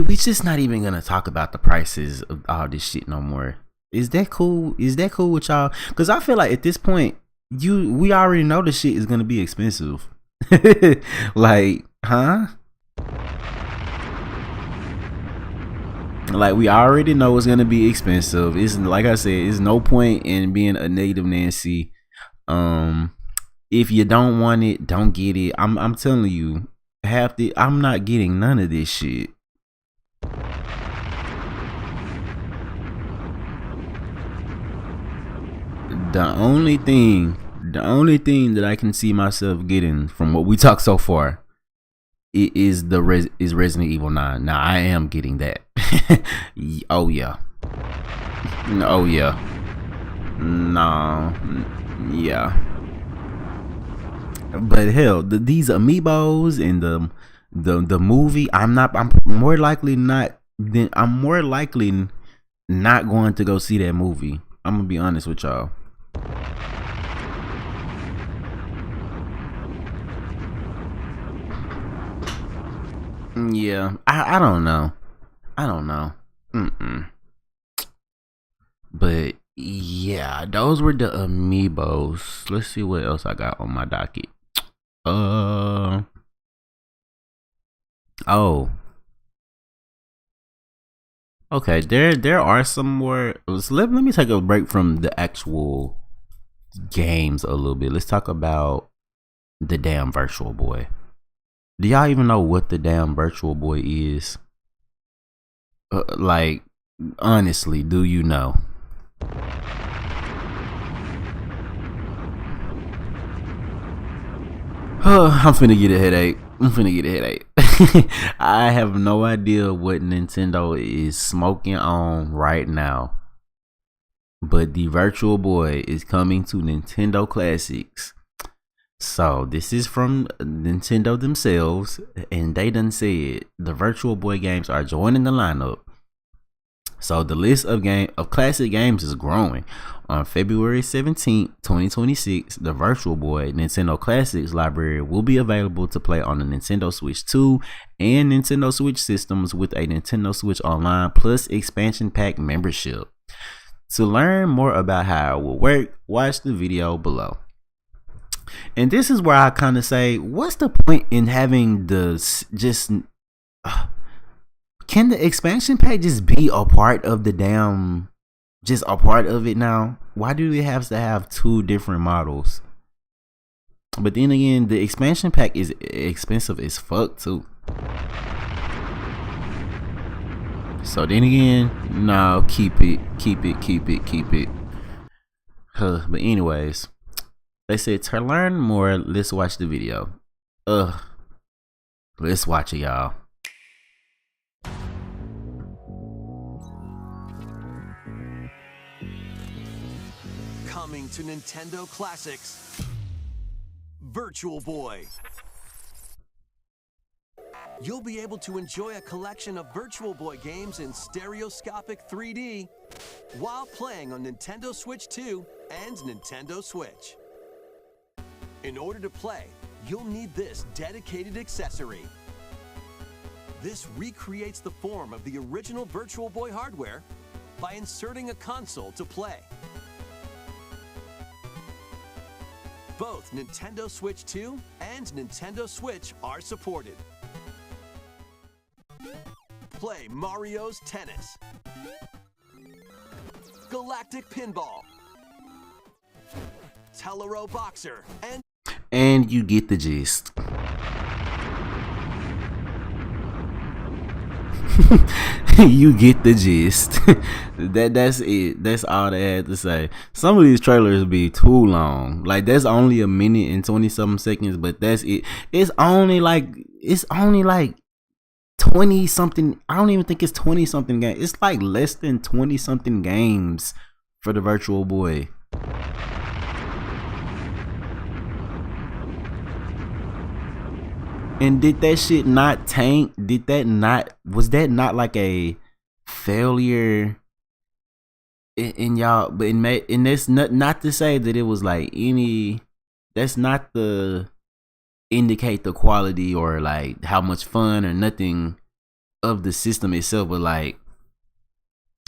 we just not even gonna talk about the prices of all this shit no more. Is that cool? Is that cool with y'all? Because I feel like at this point, we already know the shit is gonna be expensive. Like, huh? Like, we already know it's gonna be expensive. It's like I said, it's no point in being a negative Nancy. If you don't want it, don't get it. I'm telling you, I'm not getting none of this shit. The only thing that I can see myself getting from what we talked so far is Resident Evil 9. Now I am getting that. Oh yeah. Oh yeah. No. Yeah. But hell, these amiibos and the movie, I'm more likely not going to go see that movie. I'm gonna be honest with y'all. Yeah, I don't know. But yeah, those were the amiibos. Let's see what else I got on my docket. Oh. Okay, there are some more. So let me take a break from the actual games a little bit. Let's talk about the damn Virtual Boy. Do y'all even know what the damn Virtual Boy is? Like, honestly, do you know? I'm finna get a headache. I have no idea what Nintendo is smoking on right now. But the Virtual Boy is coming to Nintendo Classics. So this is from Nintendo themselves, and they done said the Virtual Boy games are joining the lineup. So the list of classic games is growing. On February 17th, 2026, the Virtual Boy Nintendo Classics library will be available to play on the Nintendo Switch 2 and Nintendo Switch systems with a Nintendo Switch Online Plus expansion pack membership. To learn more about how it will work, watch the video below. And this is where I kind of say, what's the point in having can the expansion pack just be a part of just a part of it now? Why do they have to have two different models? But then again, the expansion pack is expensive as fuck too. So then again, no, keep it. But anyways, they said to learn more, let's watch the video. Let's watch it, y'all. Coming to Nintendo Classics, Virtual Boy. You'll be able to enjoy a collection of Virtual Boy games in stereoscopic 3D while playing on Nintendo Switch 2 and Nintendo Switch. In order to play, you'll need this dedicated accessory. This recreates the form of the original Virtual Boy hardware by inserting a console to play. Both Nintendo Switch 2 and Nintendo Switch are supported. Play Mario's Tennis, Galactic Pinball, Tellero Boxer, and you get the gist. You get the gist. That's it. That's all they had to say. Some of these trailers be too long. Like that's only a minute and 20-something seconds, but that's it. It's only like 20-something. I don't even think it's 20-something games. It's like less than 20-something games for the Virtual Boy. And did that shit not tank? Was that not like a failure in y'all? But and that's not to say that it was like any, that's not to indicate the quality or like how much fun or nothing of the system itself, but like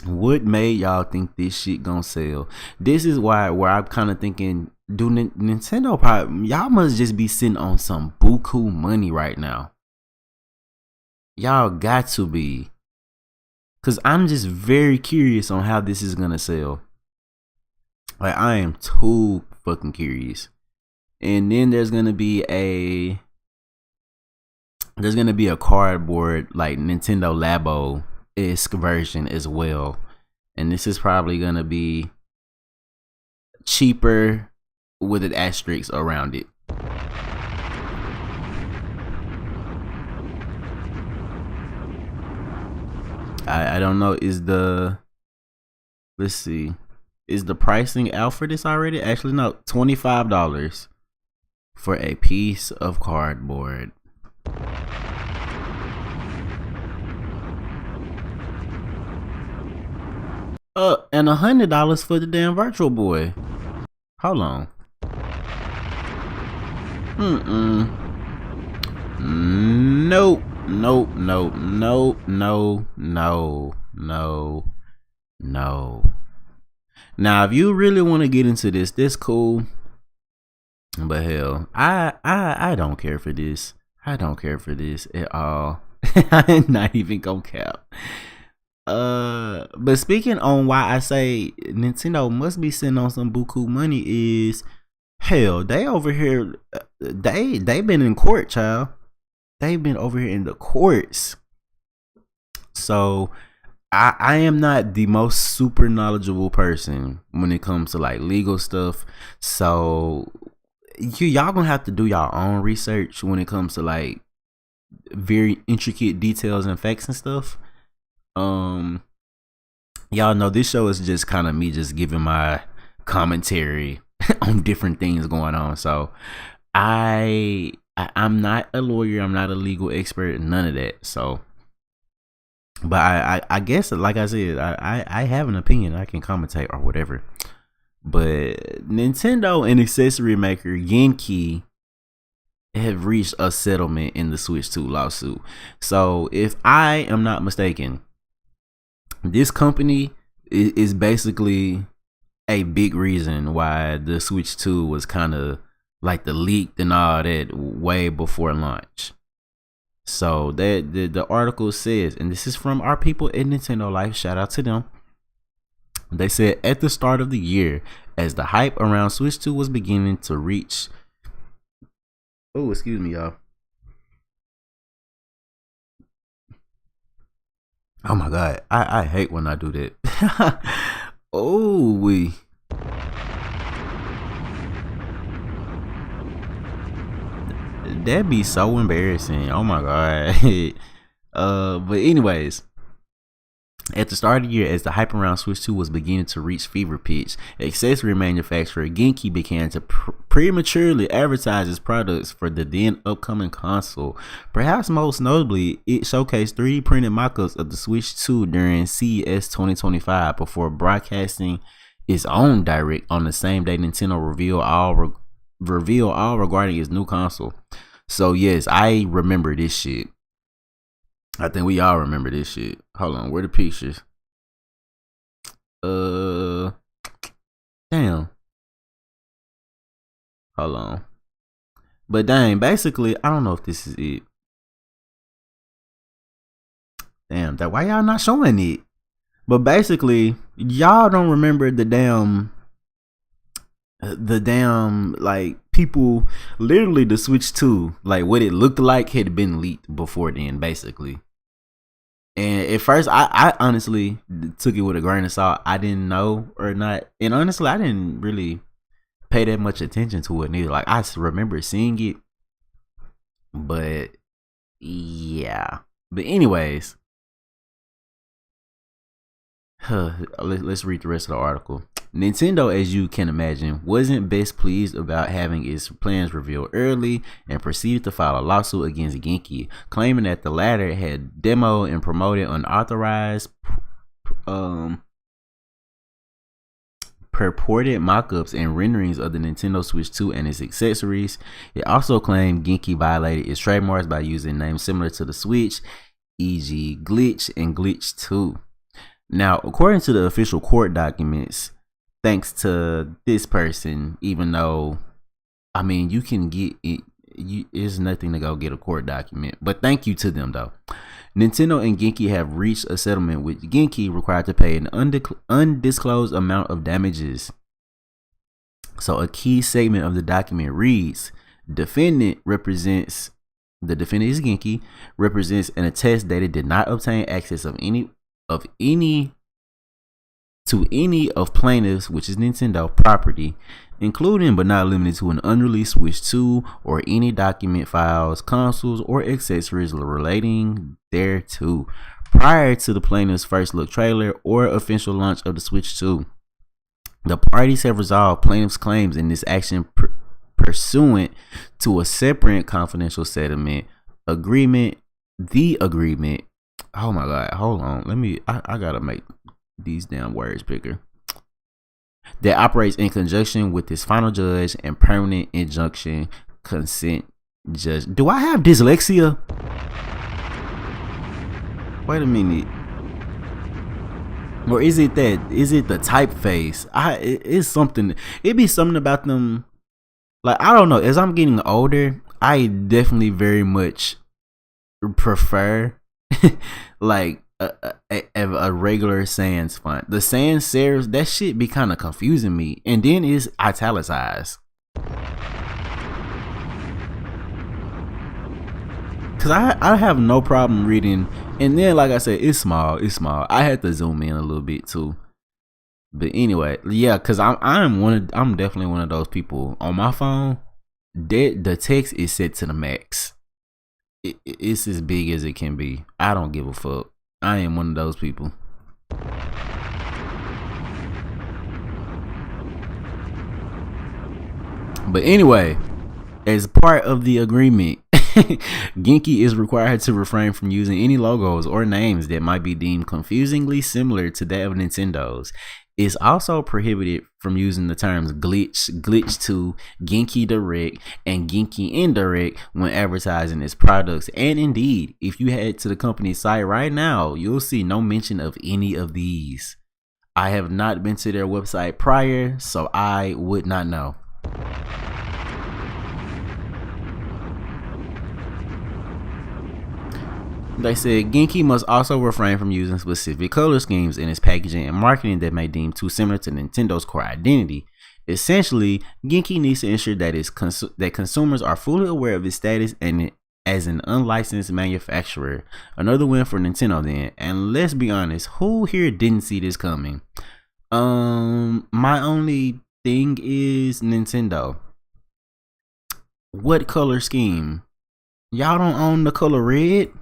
what made y'all think this shit gonna sell? This is where I'm kind of thinking, do Nintendo probably, y'all must just be sitting on some buku money right now. Y'all got to be, cause I'm just very curious on how this is gonna sell. Like I am too fucking curious. And then there's gonna be a cardboard like Nintendo Labo-esque version as well, and this is probably gonna be cheaper with an asterisk around it. I don't know. Let's see, is the pricing out for this already? Actually no, $25 for a piece of cardboard. And $100 for the damn Virtual Boy. Hold on. Nope. No. Now, if you really want to get into this cool. But hell, I don't care for this. I don't care for this at all. I'm not even gonna cap. But speaking on why I say Nintendo must be sitting on some buku money is, hell, they over here, they been in court, child. They've been over here in the courts. So I am not the most super knowledgeable person when it comes to like legal stuff. So y'all gonna have to do y'all own research when it comes to like very intricate details and facts and stuff. Y'all know this show is just kind of me just giving my commentary on different things going on. So I'm not a lawyer, I'm not a legal expert, none of that. So but I guess, like I said, I have an opinion, I can commentate or whatever. But Nintendo and accessory maker Yankee have reached a settlement in the Switch 2 lawsuit. So if I am not mistaken, this company is basically a big reason why the Switch 2 was kind of like the leaked and all that way before launch. So that the article says, and this is from our people at Nintendo Life, shout out to them. They said at the start of the year, as the hype around Switch 2 was beginning to reach, oh, excuse me, y'all. Oh my god, I hate when I do that. Oh, that'd be so embarrassing. Oh my god. But anyways, at the start of the year, as the hype around Switch 2 was beginning to reach fever pitch, accessory manufacturer Genki began to prematurely advertise its products for the then upcoming console. Perhaps most notably, it showcased 3D printed mock-ups of the Switch 2 during CES 2025 before broadcasting its own direct on the same day Nintendo revealed all regarding its new console. So yes, I remember this shit. I think we all remember this shit. Hold on, where the pictures? Damn. Hold on. But dang, basically, I don't know if this is it. Damn, that why y'all not showing it? But basically, y'all don't remember the damn like people, literally the Switch 2, like what it looked like had been leaked before then, basically. And at first, I honestly took it with a grain of salt. I didn't know or not. And honestly, I didn't really pay that much attention to it neither. Like, I remember seeing it. But, yeah. But anyways. Let's read the rest of the article. Nintendo, as you can imagine, wasn't best pleased about having its plans revealed early and proceeded to file a lawsuit against Genki, claiming that the latter had demoed and promoted unauthorized purported mock-ups and renderings of the Nintendo Switch 2 and its accessories. It also claimed Genki violated its trademarks by using names similar to the Switch, e.g. Glitch and Glitch 2. Now, according to the official court documents, thanks to this person, even though, I mean, you can get it, it's nothing to go get a court document, but thank you to them though. Nintendo and Genki have reached a settlement with Genki required to pay an undisclosed amount of damages. So a key segment of the document reads, the defendant is Genki, represents and attests that it did not obtain access of any of plaintiffs, which is Nintendo, property, including but not limited to an unreleased Switch 2 or any document files, consoles, or accessories relating thereto, prior to the plaintiff's first look trailer or official launch of the Switch 2. The parties have resolved plaintiff's claims in this action pursuant to a separate confidential settlement agreement. The agreement, oh my god, hold on, I gotta make these damn words bigger, that operates in conjunction with this final judge and permanent injunction consent judge. Do I have dyslexia? Wait a minute. Or is it the typeface? It's something. It be something about them. Like, I don't know. As I'm getting older, I definitely very much prefer like a regular sans font. The sans serifs, that shit be kind of confusing me, and then it's italicized. Cause I have no problem reading, and then like I said, it's small. I had to zoom in a little bit too. But anyway, yeah, cause I'm definitely one of those people on my phone that the text is set to the max. It's as big as it can be. I don't give a fuck. I am one of those people. But anyway, as part of the agreement, Genki is required to refrain from using any logos or names that might be deemed confusingly similar to that of Nintendo's. It's also prohibited from using the terms Glitch, Glitch 2, Genki Direct, and Genki Indirect when advertising its products. And indeed, if you head to the company's site right now, you'll see no mention of any of these. I have not been to their website prior, so I would not know. They said Genki must also refrain from using specific color schemes in its packaging and marketing that may deem too similar to Nintendo's core identity. Essentially, Genki needs to ensure that that consumers are fully aware of its status and as an unlicensed manufacturer. Another win for Nintendo then. And let's be honest, who here didn't see this coming? My only thing is Nintendo. What color scheme? Y'all don't own the color red?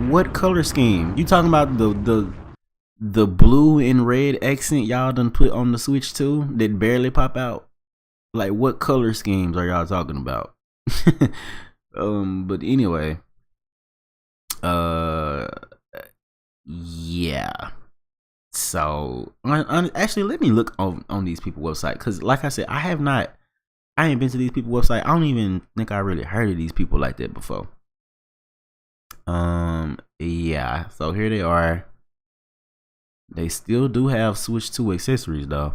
What color scheme? You talking about the blue and red accent y'all done put on the Switch too that barely pop out? Like, what color schemes are y'all talking about? But anyway, yeah. So actually, let me look on these people website, because like I said, I ain't been to these people website. I don't even think I really heard of these people like that before. Yeah, so here they are. They still do have Switch 2 accessories though.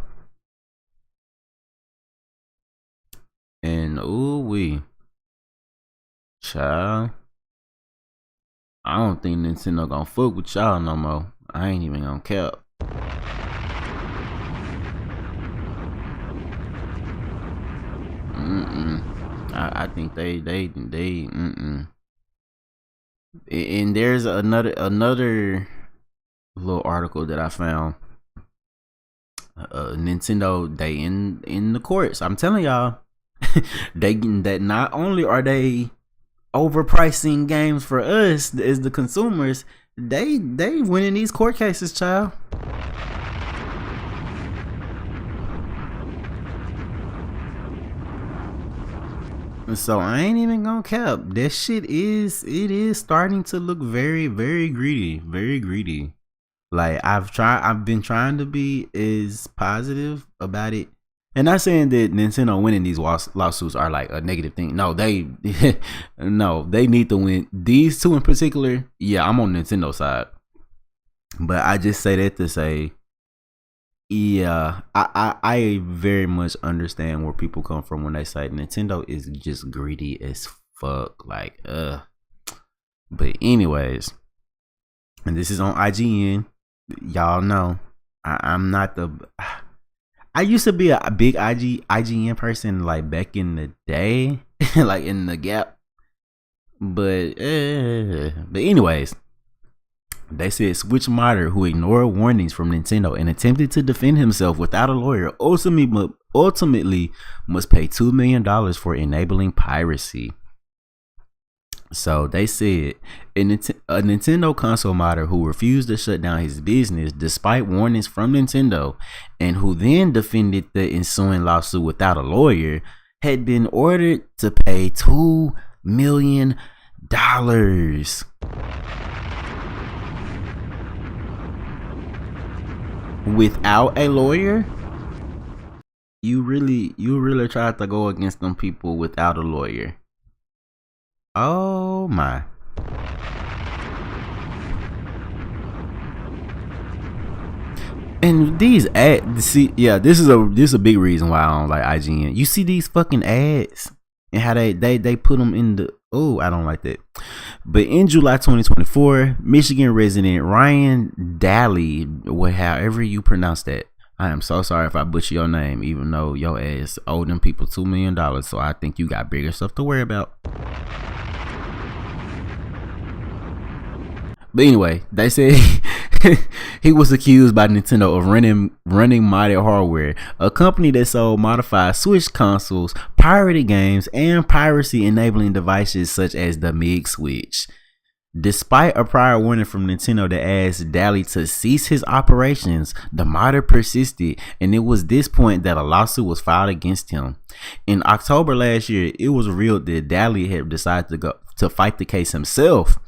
And ooh-wee, child, I don't think Nintendo gonna fuck with y'all no more. I ain't even gonna cap. I think they And there's another little article that I found. Nintendo, they in the courts. I'm telling y'all, that not only are they overpricing games for us as the consumers, they winning these court cases, child. So I ain't even gonna cap. That shit is starting to look very, very greedy. Very greedy. Like, I've been trying to be as positive about it. And not saying that Nintendo winning these lawsuits are like a negative thing. No, they need to win. These two in particular, yeah, I'm on Nintendo side. But I just say that to say, yeah, I very much understand where people come from when they say Nintendo is just greedy as fuck. Like, But anyways, and this is on IGN. Y'all know I'm not the. I used to be a big IGN person, like back in the day, like in the gap. But anyways, they said Switch modder who ignored warnings from Nintendo and attempted to defend himself without a lawyer ultimately must pay $2 million for enabling piracy. So they said a Nintendo console modder who refused to shut down his business despite warnings from Nintendo, and who then defended the ensuing lawsuit without a lawyer, had been ordered to pay $2 million. Without a lawyer? You really tried to go against them people without a lawyer. Oh my. And these ads, see, yeah, this is a big reason why I don't like IGN. You see these fucking ads and how they put them in the, oh, I don't like that. But in July 2024, Michigan resident Ryan Daly, however you pronounce that, I am so sorry if I butcher your name, even though your ass owed them people $2 million. So I think you got bigger stuff to worry about. But anyway, they say he was accused by Nintendo of running modded hardware, a company that sold modified Switch consoles, pirated games, and piracy enabling devices such as the MiG Switch. Despite a prior warning from Nintendo that asked Daly to cease his operations, the modder persisted, and it was this point that a lawsuit was filed against him. In October last year, it was revealed that Daly had decided to fight the case himself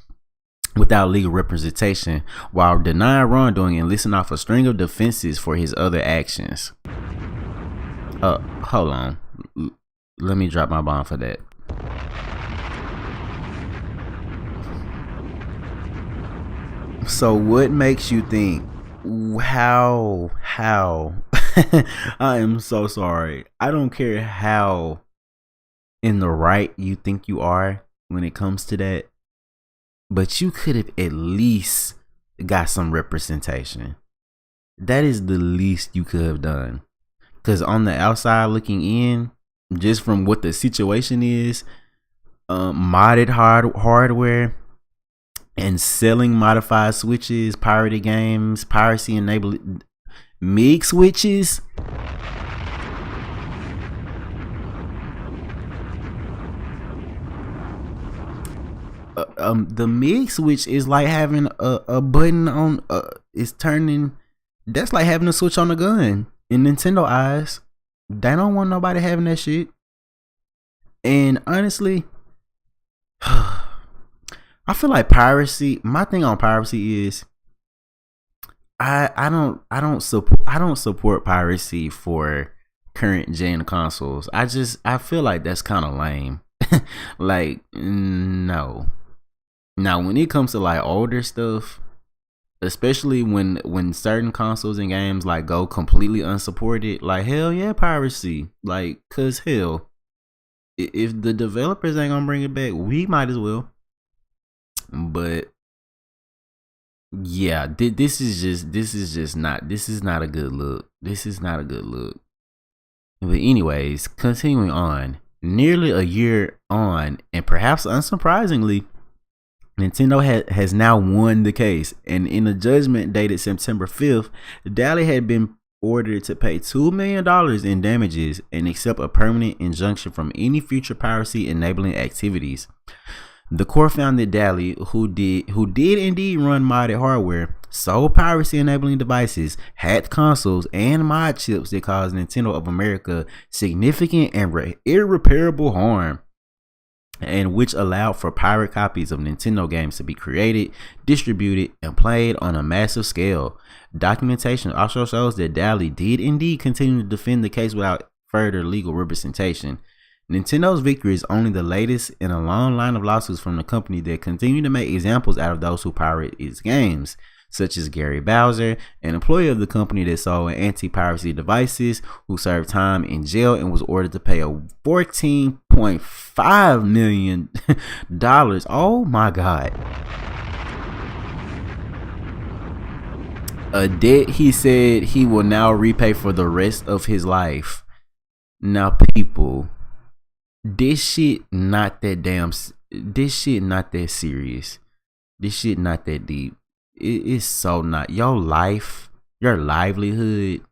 without legal representation, while denying wrongdoing and listing off a string of defenses for his other actions. Hold on. Let me drop my bomb for that. So what makes you think, how I am so sorry. I don't care how in the right you think you are when it comes to that, but you could have at least got some representation. That is the least you could have done. Because on the outside looking in, just from what the situation is, modded hardware and selling modified switches, pirated games, piracy enabled MIG switches. The MIG switch is like having a button on. It's turning. That's like having a switch on a gun in Nintendo eyes. They don't want nobody having that shit. And honestly, I feel like piracy. My thing on piracy is, I don't support piracy for current gen consoles. I feel like that's kind of lame. Like, no. Now when it comes to like older stuff, especially when certain consoles and games like go completely unsupported, like hell yeah, piracy. Like, cause hell, if the developers ain't gonna bring it back, we might as well. But yeah, this is not a good look. This is not a good look. But anyways, continuing on, nearly a year on, and perhaps unsurprisingly, Nintendo has now won the case, and in a judgment dated September 5th, Dally had been ordered to pay $2 million in damages and accept a permanent injunction from any future piracy enabling activities. The court found that Dally, who did indeed run modded hardware, sold piracy enabling devices, hacked consoles, and mod chips that caused Nintendo of America significant and irreparable harm, and which allowed for pirate copies of Nintendo games to be created, distributed, and played on a massive scale. Documentation also shows that Dally did indeed continue to defend the case without further legal representation. Nintendo's victory is only the latest in a long line of lawsuits from the company that continue to make examples out of those who pirate its games, such as Gary Bowser, an employee of the company that sold anti-piracy devices, who served time in jail and was ordered to pay a $14.5 million. Oh my God. A debt he said he will now repay for the rest of his life. Now, people, this shit not that serious. This shit not that deep. It is so not. Your livelihood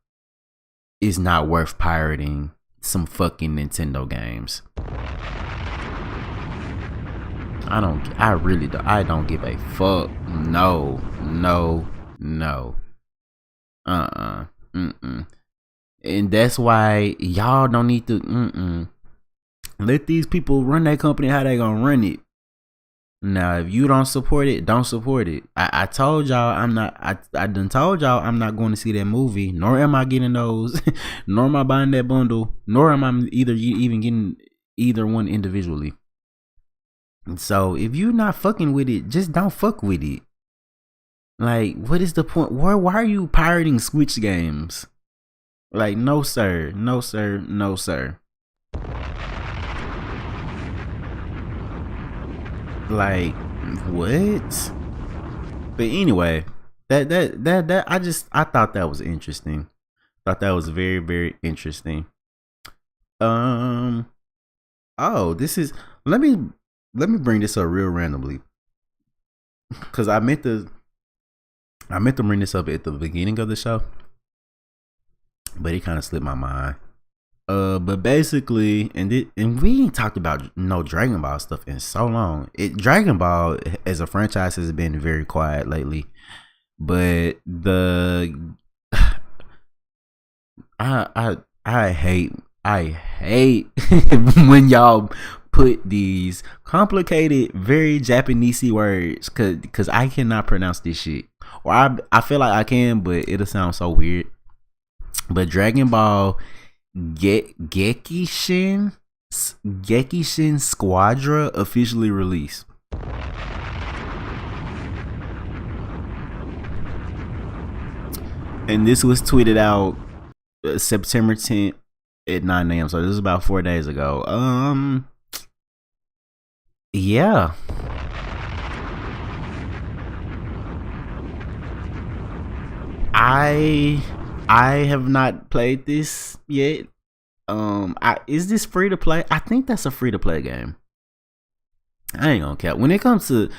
is not worth pirating some fucking Nintendo games. I don't give a fuck. No. And that's why y'all don't need to let these people run that company how they gonna run it. Now, if you don't support it, don't support it. I told y'all I done told y'all I'm not going to see that movie, nor am I getting those, nor am I buying that bundle, nor am I even getting either one individually. And so if you're not fucking with it, just don't fuck with it. Like, what is the point? Why are you pirating Switch games? Like, no sir. Like, what? But anyway, I thought that was interesting. Thought that was very, very interesting. Oh, this is, let me bring this up real randomly, because I meant to bring this up at the beginning of the show, but it kind of slipped my mind. But basically, and we ain't talked about no Dragon Ball stuff in so long. Dragon Ball as a franchise has been very quiet lately, but I hate when y'all put these complicated, very Japanesey words, cause I cannot pronounce this shit, or I feel like I can, but it'll sound so weird. But Dragon Ball Gekishin Squadra officially released. And this was tweeted out September 10th at 9 a.m. So this is about 4 days ago. Yeah. I have not played this yet. Is this free to play? I think that's a free to play game. I ain't gonna cap. When it comes to,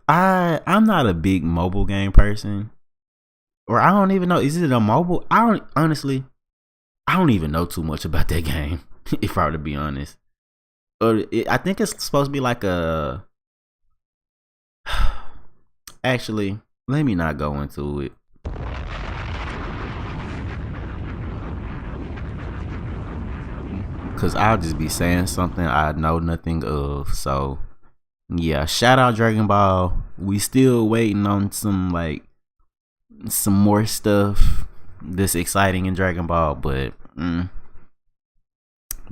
I'm not a big mobile game person, or I don't even know. Is it a mobile? Honestly, I don't even know too much about that game. If I were to be honest, I think it's supposed to be like a. Actually, let me not go into it. Cause I'll just be saying something I know nothing of. So yeah, shout out Dragon Ball. We still waiting on some more stuff that's exciting in Dragon Ball, but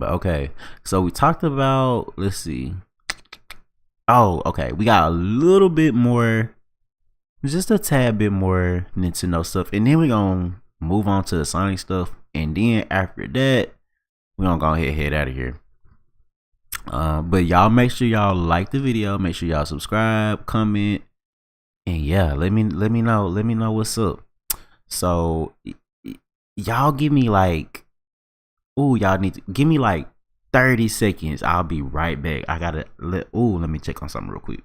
okay. So we talked about, let's see. Oh, okay. We got a little bit more, just a tad bit more Nintendo stuff, and then we're gonna move on to the Sonic stuff, and then after that, we're gonna go ahead and head out of here. But y'all make sure y'all like the video, make sure y'all subscribe, comment, and yeah, let me know what's up. So y'all give me like, y'all need to give me like 30 seconds. I'll be right back. I gotta let me check on something real quick.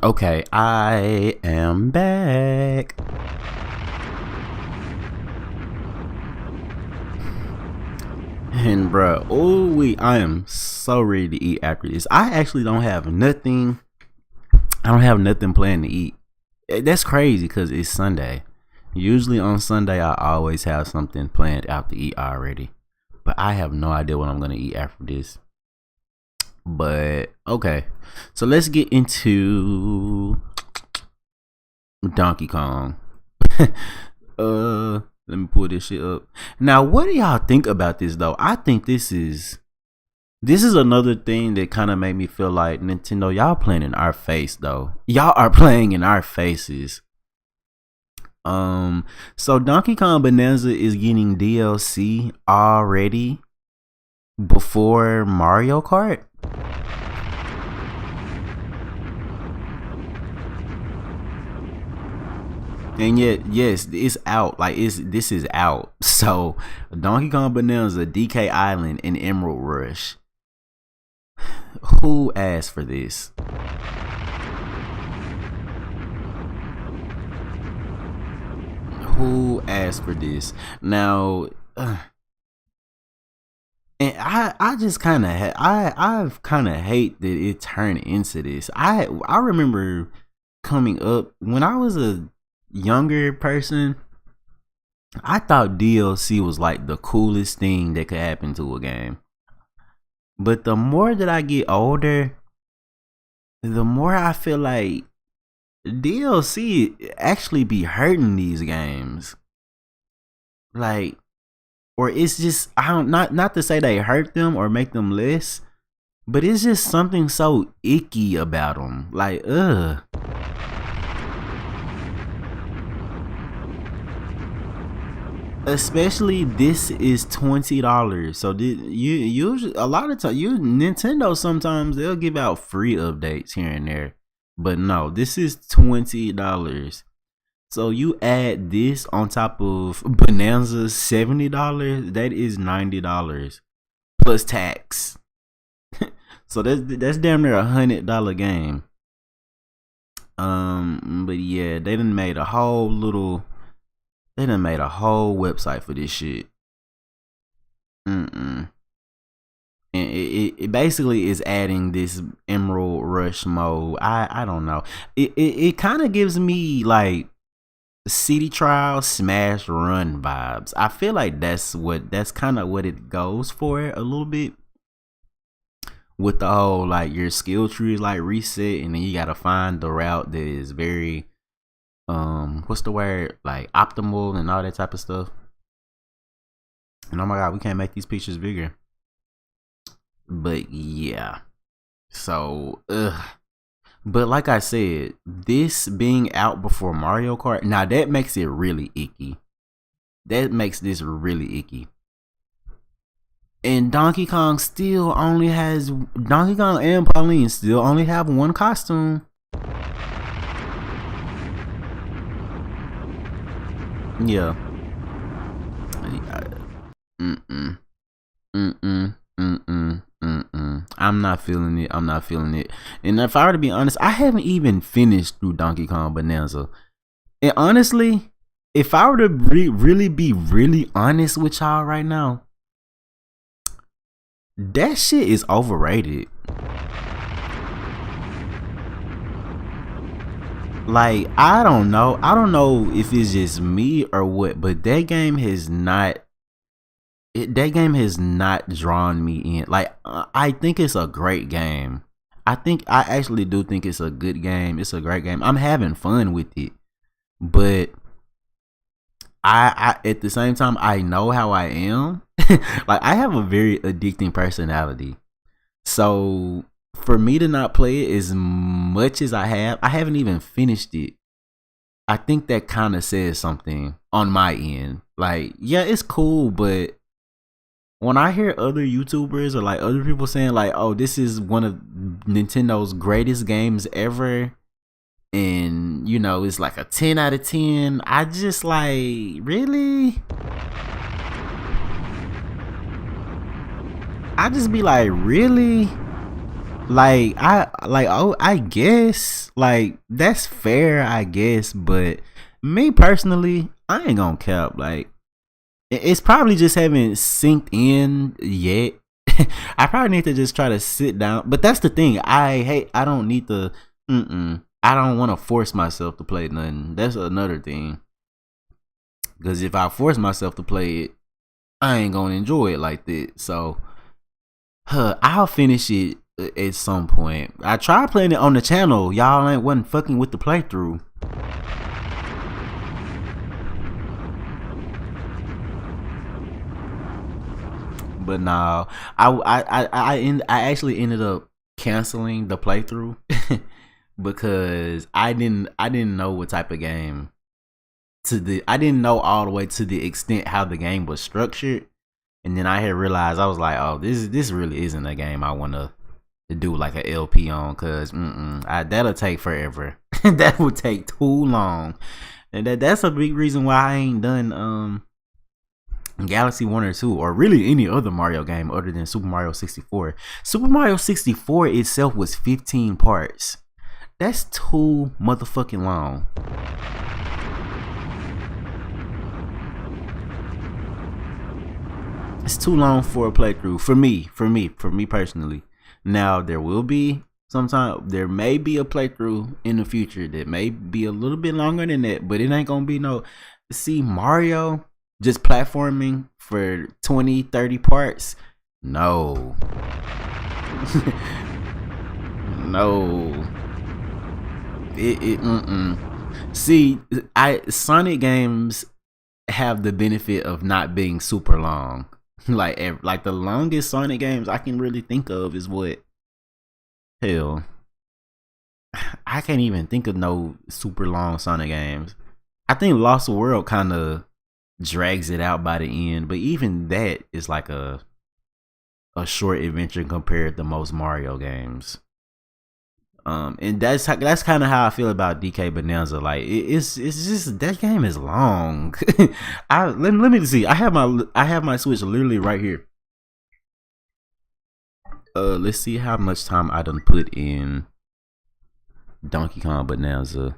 Okay, I am back. And bruh, I am so ready to eat after this. I actually don't have nothing. I don't have nothing planned to eat. That's crazy because it's Sunday. Usually on Sunday, I always have something planned out to eat already. But I have no idea what I'm gonna eat after this. But okay, so let's get into Donkey Kong. Let me pull this shit up. Now, what do y'all think about this though? I think this is another thing that kind of made me feel like Nintendo, y'all playing in our face though. Y'all are playing in our faces. So Donkey Kong Bonanza is getting DLC already before Mario Kart. And yet, yes, it's out. Like this is out. So Donkey Kong Bonanza, DK Island, and Emerald Rush. Who asked for this? Who asked for this? Now, and I just kind of I've kind of hate that it turned into this. I remember coming up when I was a younger person, I thought DLC was like the coolest thing that could happen to a game. But the more that I get older, the more I feel like DLC actually be hurting these games. Like, or it's just, I don't, not to say they hurt them or make them less, but it's just something so icky about them. Like, ugh. Especially this is $20. So you usually a lot of times Nintendo sometimes they'll give out free updates here and there, but no, this is $20. So you add this on top of Bonanza's $70, that is $90 plus tax. So that's damn near $100 game. But yeah, they done made a whole website for this shit. And it basically is adding this Emerald Rush mode. I don't know. It kind of gives me like City Trial Smash Run vibes. I feel like that's kind of what it goes for a little bit. With the whole like your skill tree is like reset, and then you gotta find the route that is very what's the word, like optimal and all that type of stuff. And oh my god, we can't make these pictures bigger. But yeah, so but like I said, this being out before Mario Kart, now that makes it really icky. That makes this really icky. And Donkey Kong and Pauline still only have one costume. Yeah. I'm not feeling it. And if I were to be honest, I haven't even finished through Donkey Kong Bonanza. And honestly, if I were to really be really honest with y'all right now, that shit is overrated. Like, I don't know if it's just me or what, but that game has not drawn me in. Like, I think it's a great game. I actually do think it's a good game. It's a great game. I'm having fun with it, but I at the same time, I know how I am. Like, I have a very addicting personality. So for me to not play it as much as I haven't even finished it. I think that kind of says something on my end. Like, yeah, it's cool, but when I hear other YouTubers or like other people saying like, oh, this is one of Nintendo's greatest games ever, and you know, it's like a 10 out of 10, I just like, really? I just be like, really? Like, I guess, like, that's fair, I guess, but me personally, I ain't gonna cap. Like, it's probably just haven't synced in yet. I probably need to just try to sit down. But that's the thing. I don't need to. I don't want to force myself to play nothing. That's another thing. Because if I force myself to play it, I ain't gonna enjoy it like that. So, I'll finish it at some point. I tried playing it on the channel. Y'all wasn't fucking with the playthrough. But no, I actually ended up canceling the playthrough because I didn't know what type of game I didn't know all the way to the extent how the game was structured, and then I had realized, I was like, oh, this really isn't a game I want to do like an LP on, because that'll take forever. That would take too long, and that's a big reason why I ain't done Galaxy 1 or 2, or really any other Mario game other than Super Mario 64. Super Mario 64 itself was 15 parts. That's too motherfucking long. It's too long for a playthrough for me personally. Now there may be a playthrough in the future that may be a little bit longer than that, but it ain't gonna be no, see, Mario just platforming for 20-30 parts. No. No. See, Sonic games have the benefit of not being super long. Like the longest Sonic games I can really think of is what? Hell, I can't even think of no super long Sonic games. I think Lost World kind of drags it out by the end, but even that is like a short adventure compared to most Mario games. And that's kind of how I feel about DK Bonanza. Like, it's just, that game is long. Let me see. I have my Switch literally right here. Let's see how much time I done put in Donkey Kong Bonanza.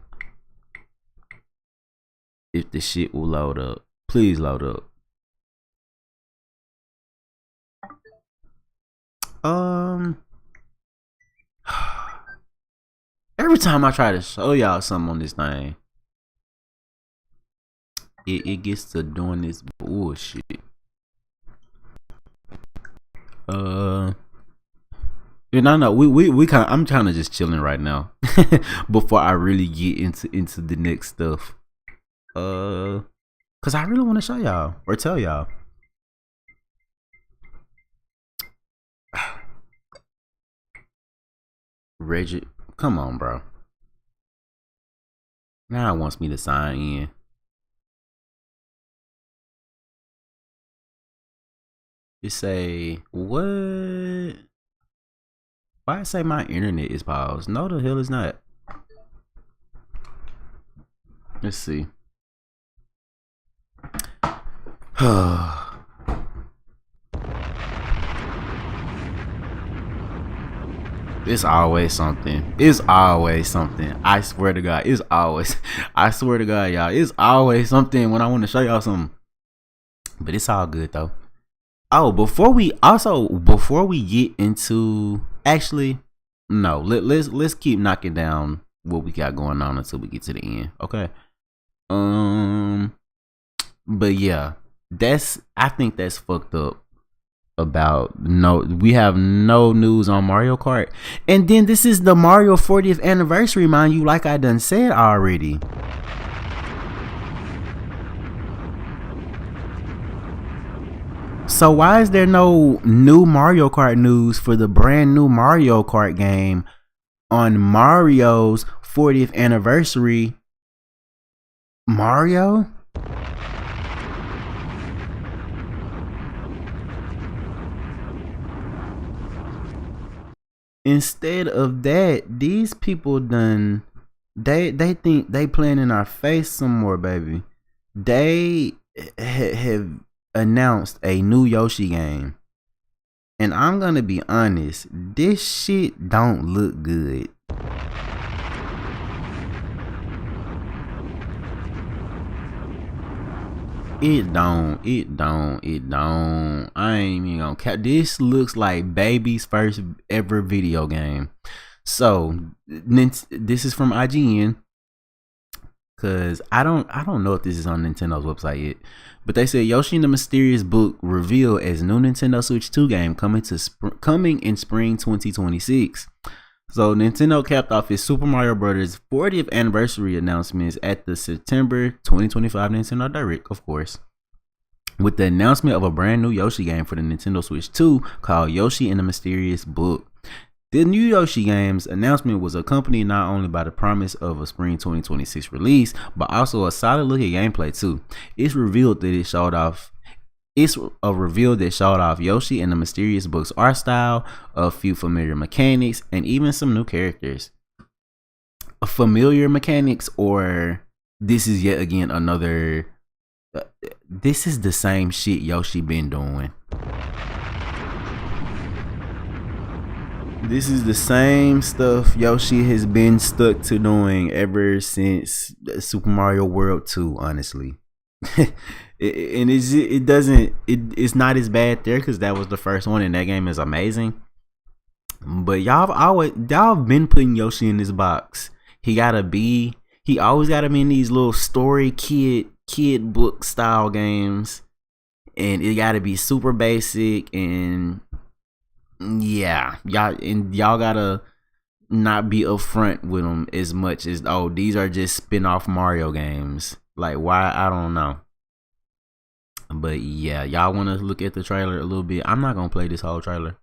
If the shit will load up. Please load up. Every time I try to show y'all something on this thing, it gets to doing this bullshit. No, we kind. I'm kind of just chilling right now before I really get into the next stuff. Cause I really want to show y'all or tell y'all. Reggie, come on, bro. Now it wants me to sign in. It say what? Why I say my internet is paused? No, the hell is not. Let's see. It's always something. It's always something. I swear to God, it's always. I swear to God, y'all, it's always something when I want to show y'all something. But it's all good though. Oh, before we get into, actually, no, let's keep knocking down what we got going on until we get to the end. Okay. But yeah, I think that's fucked up. About we have no news on Mario Kart, and then this is the Mario 40th anniversary, mind you, like I done said already. So why is there no new Mario Kart news for the brand new Mario Kart game on Mario's 40th anniversary? Mario? Instead of that, these people done they think they playing in our face some more, baby. They have announced a new Yoshi game, and I'm gonna be honest, this shit don't look good. It don't. I ain't even gonna cap. This looks like baby's first ever video game. So this is from IGN, cause I don't know if this is on Nintendo's website yet, but they said Yoshi and the Mysterious Book revealed as new Nintendo Switch 2 game coming in spring 2026. So Nintendo capped off its Super Mario Bros. 40th anniversary announcements at the September 2025 Nintendo Direct, of course, with the announcement of a brand new Yoshi game for the Nintendo Switch 2 called Yoshi and the Mysterious Book. The new Yoshi game's announcement was accompanied not only by the promise of a spring 2026 release, but also a solid look at gameplay too. It's revealed that it showed off Yoshi and the Mysterious Book's art style, a few familiar mechanics, and even some new characters. Familiar mechanics, or this is yet again another. This is the same shit Yoshi been doing. This is the same stuff Yoshi has been stuck to doing ever since Super Mario World 2, honestly. And it's not as bad there because that was the first one and that game is amazing. But y'all been putting Yoshi in this box. He always gotta be in these little story kid book style games, and it gotta be super basic, and yeah, y'all gotta not be upfront with them as much as, oh, these are just spin-off Mario games. Like, why? I don't know. But yeah, y'all want to look at the trailer a little bit? I'm not gonna play this whole trailer.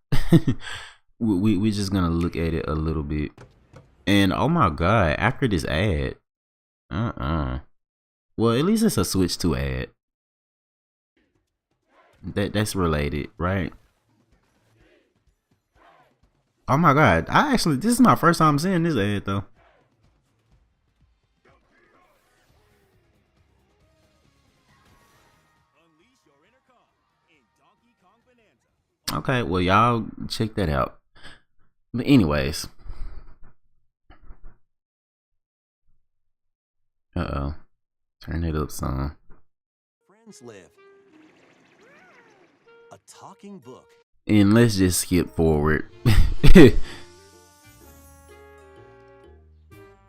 we just gonna look at it a little bit. And oh my god, after this ad, well, at least it's a Switch 2 ad. That's related, right? Oh my god, this is my first time seeing this ad though. Okay, well, y'all check that out. But anyways, Turn it up some. Friends live. A talking book. And let's just skip forward.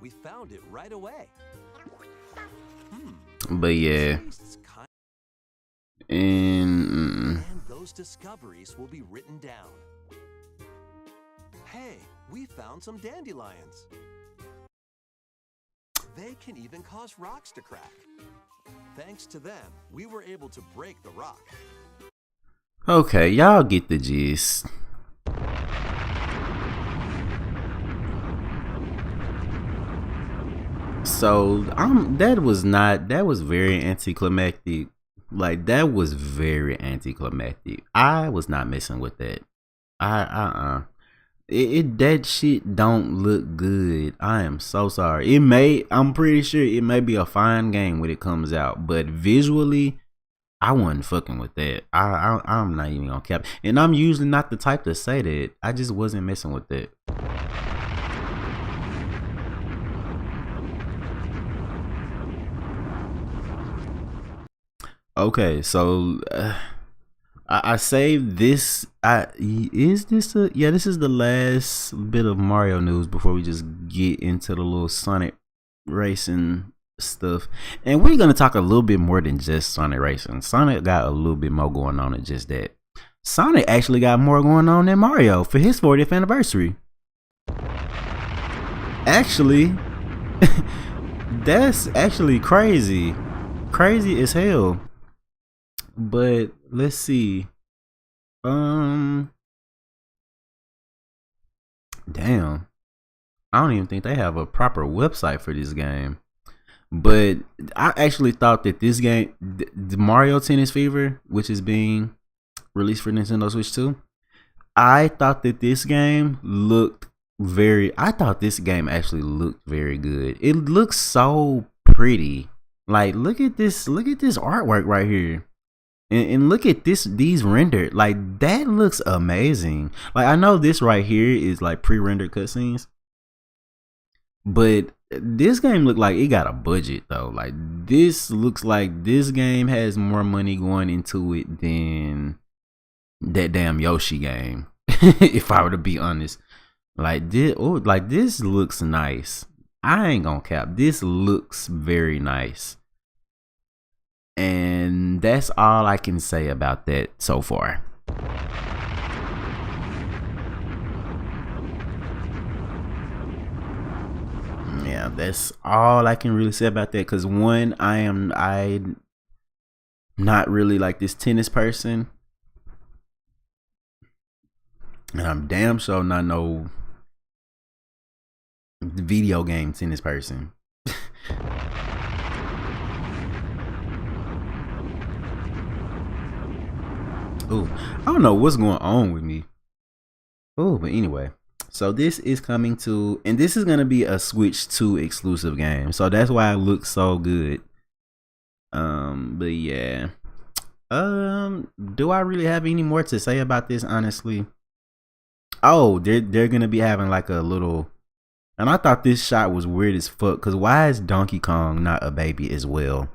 We found it right away. But yeah. Tastes kind And and those discoveries will be written down. Hey, we found some dandelions. They can even cause rocks to crack. Thanks to them, we were able to break the rock. okay, y'all get the gist. So that was very anticlimactic. Like that was very anticlimactic. I was not messing with that. That shit don't look good. I am so sorry. I'm pretty sure it may be a fine game when it comes out, but visually, I wasn't fucking with that. I'm not even gonna cap. And I'm usually not the type to say that. I just wasn't messing with that. Okay, so I saved this. This is the last bit of Mario news before we just get into the little Sonic racing stuff. And we're gonna talk a little bit more than just Sonic racing. Sonic got a little bit more going on than just that. Sonic actually got more going on than Mario for his 40th anniversary. Actually, that's actually crazy as hell. But let's see. Damn. I don't even think they have a proper website for this game. But I actually thought that this game, the Mario Tennis Fever, which is being released for Nintendo Switch 2, I thought this game actually looked very good. It looks so pretty. Like look at this artwork right here. And look at these rendered. Like that looks amazing. Like I know this right here is like pre-rendered cutscenes, but this game looked like it got a budget though. Like this looks like this game has more money going into it than that damn Yoshi game. If I were to be honest, like this looks nice. I ain't gonna cap. This looks very nice. And that's all I can say about that so far. Yeah, that's all I can really say about that. Because one, I'm not really like this tennis person, and I'm damn sure not no video game tennis person. Ooh, I don't know what's going on with me. Oh, but anyway, so this is coming to, and this is gonna be a Switch 2 exclusive game, so that's why it looks so good. But yeah, do I really have any more to say about this? Honestly, oh, they're gonna be having like a little, and I thought this shot was weird as fuck. Cause why is Donkey Kong not a baby as well?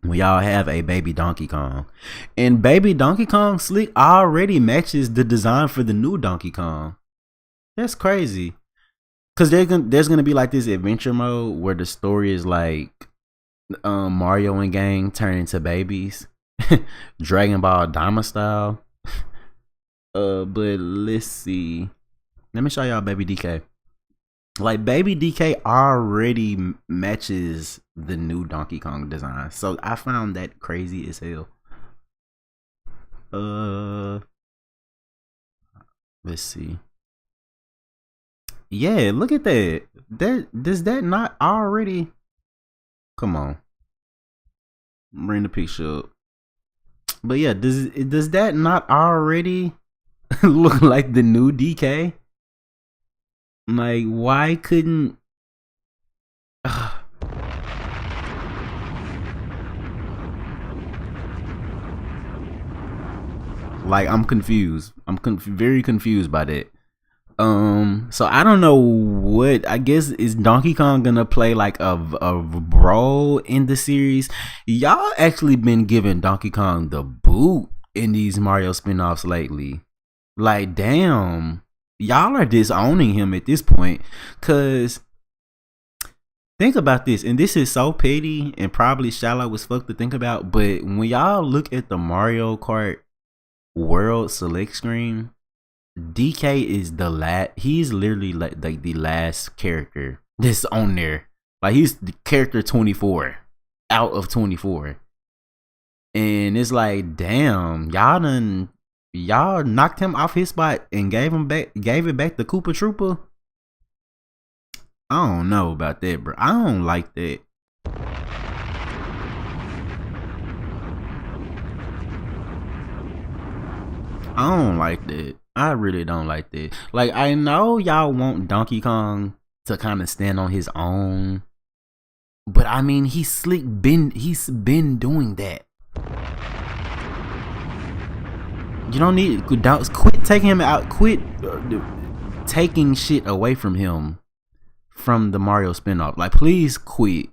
We all have a baby Donkey Kong, and baby Donkey Kong slick already matches the design for the new Donkey Kong. That's crazy. Cause there's gonna be like this adventure mode where the story is like Mario and gang turn into babies, Dragon Ball Daima style. But let's see. Let me show y'all baby DK. Like baby DK already matches the new Donkey Kong design, so I found that crazy as hell. Let's see. Yeah, look at that. Does that not already? Come on, bring the picture up. But yeah, does that not already look like the new DK? Like, why couldn't? Like, I'm confused. I'm very confused by that. So I don't know what, I guess, is Donkey Kong gonna play like a role in the series? Y'all actually been giving Donkey Kong the boot in these Mario spin-offs lately. Like, damn, y'all are disowning him at this point. Cause think about this, and this is so petty and probably shallow as fuck to think about, but when y'all look at the Mario Kart World select screen, DK is the he's literally like the last character that's on there. Like, he's the character 24 out of 24. And it's like, damn, y'all knocked him off his spot and gave it back to Koopa Troopa. I don't know about that, bro. I don't like that. I don't like that. I really don't like that. Like, I know y'all want Donkey Kong to kind of stand on his own, but I mean, he's been doing that. You don't need, quit taking him out. Quit taking shit away from him from the Mario spinoff. Like, please quit.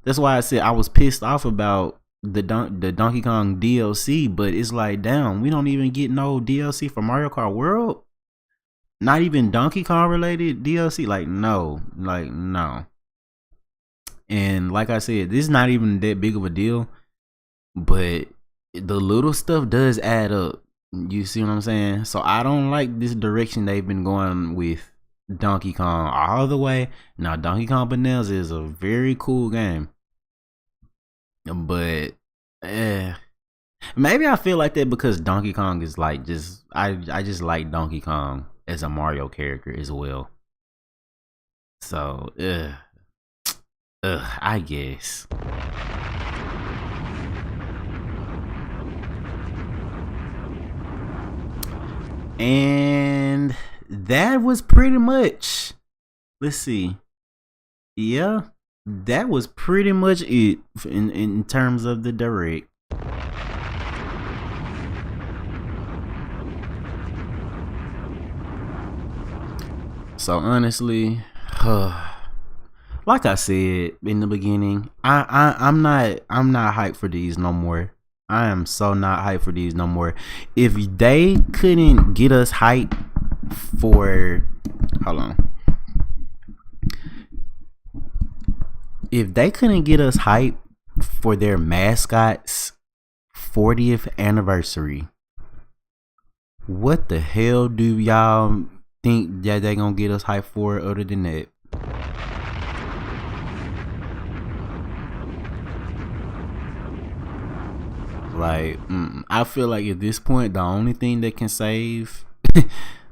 That's why I said I was pissed off about the Donkey Kong DLC, but it's like, damn, we don't even get no DLC for Mario Kart World. Not even Donkey Kong related DLC. Like, no. And like I said, this is not even that big of a deal, but the little stuff does add up. You see what I'm saying? So I don't like this direction they've been going with Donkey Kong all the way. Now, Donkey Kong Bonanza is a very cool game, but maybe I feel like that because Donkey Kong is like I just like Donkey Kong as a Mario character as well. So I guess. And that was pretty much, let's see, yeah, that was pretty much it in terms of the direct. So honestly, like I said in the beginning, I'm not hyped for these no more. I am so not hyped for these no more. If they couldn't get us hyped for, hold on. If they couldn't get us hyped for their mascot's 40th anniversary, what the hell do y'all think that they gonna get us hyped for other than that? Like, I feel like at this point, the only thing that can save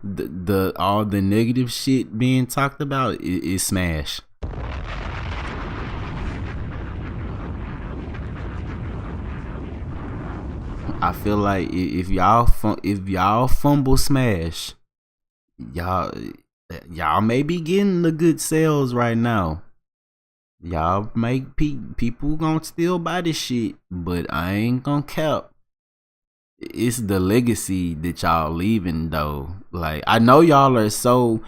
the all the negative shit being talked about is Smash. I feel like if y'all fumble Smash, y'all may be getting the good sales right now. Y'all make people gonna still buy this shit, but I ain't gonna cap. It's the legacy that y'all leaving though. Like, I know y'all are so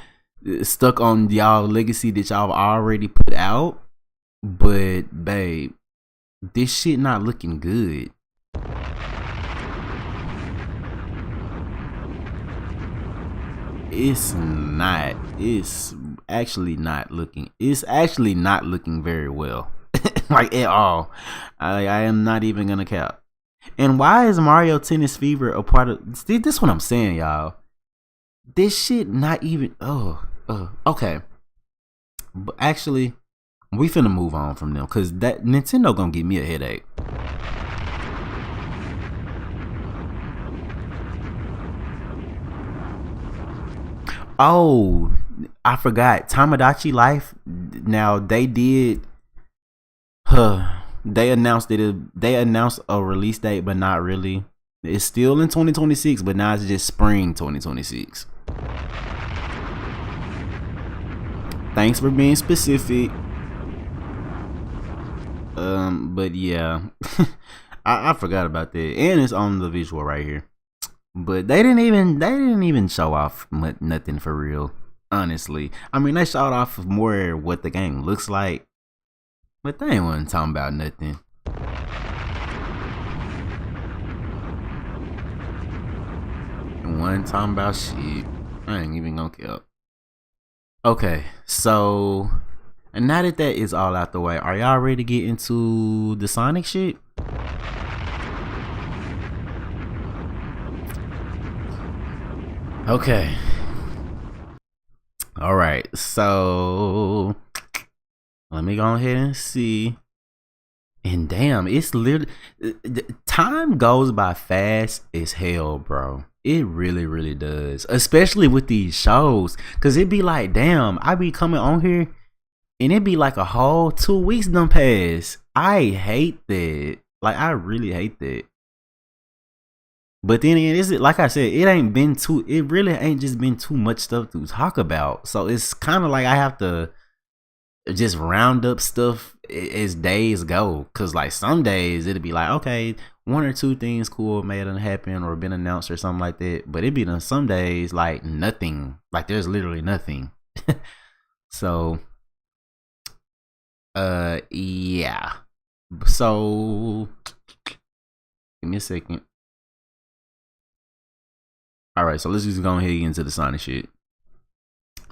stuck on y'all legacy that y'all already put out, but babe, this shit not looking good. It's not. It's actually not looking very well. Like, at all. I am not even gonna cap. And why is Mario Tennis Fever a part of this? Is what I'm saying, y'all. This shit not even okay. But actually, we finna move on from them, cause that Nintendo gonna give me a headache. Oh, I forgot. Tamagotchi Life. Now they did. They announced They announced a release date, but not really. It's still in 2026, but now it's just spring 2026. Thanks for being specific. But yeah, I forgot about that, and it's on the visual right here. But they didn't even show off nothing for real. honestly. I mean, they showed off more what the game looks like, but they ain't wasn't talking about nothing. One talking about shit. I ain't even gonna care. Okay, so and now that that is all out the way, are y'all ready to get into the Sonic shit? Okay. All right, so let me go ahead and see. And damn, it's literally time goes by fast as hell, bro. It really, really does. Especially with these shows. Cause it be like, damn, I be coming on here and it be like a whole 2 weeks done pass. I hate that. Like, I really hate that. But then again, is it like I said, it really ain't just been too much stuff to talk about. So it's kind of like I have to just round up stuff as days go. Cause like some days it'll be like, okay, 1 or 2 things cool may have happened or been announced or something like that. But it'd be done some days like nothing. Like there's literally nothing. So yeah. So give me a second. Alright, so let's just go ahead and get into the Sonic shit.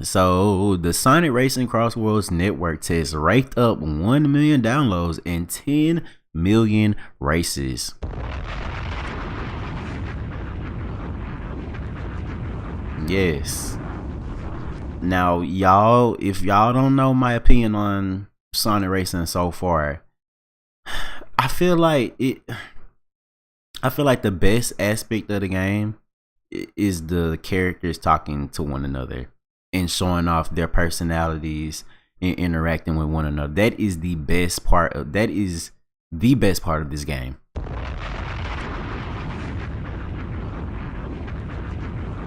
So the Sonic Racing Cross Worlds network test raked up 1 million downloads and 10 million races. Yes. Now, y'all, if y'all don't know my opinion on Sonic Racing so far, I feel like the best aspect of the game is the characters talking to one another and showing off their personalities and interacting with one another. That is the best part of this game.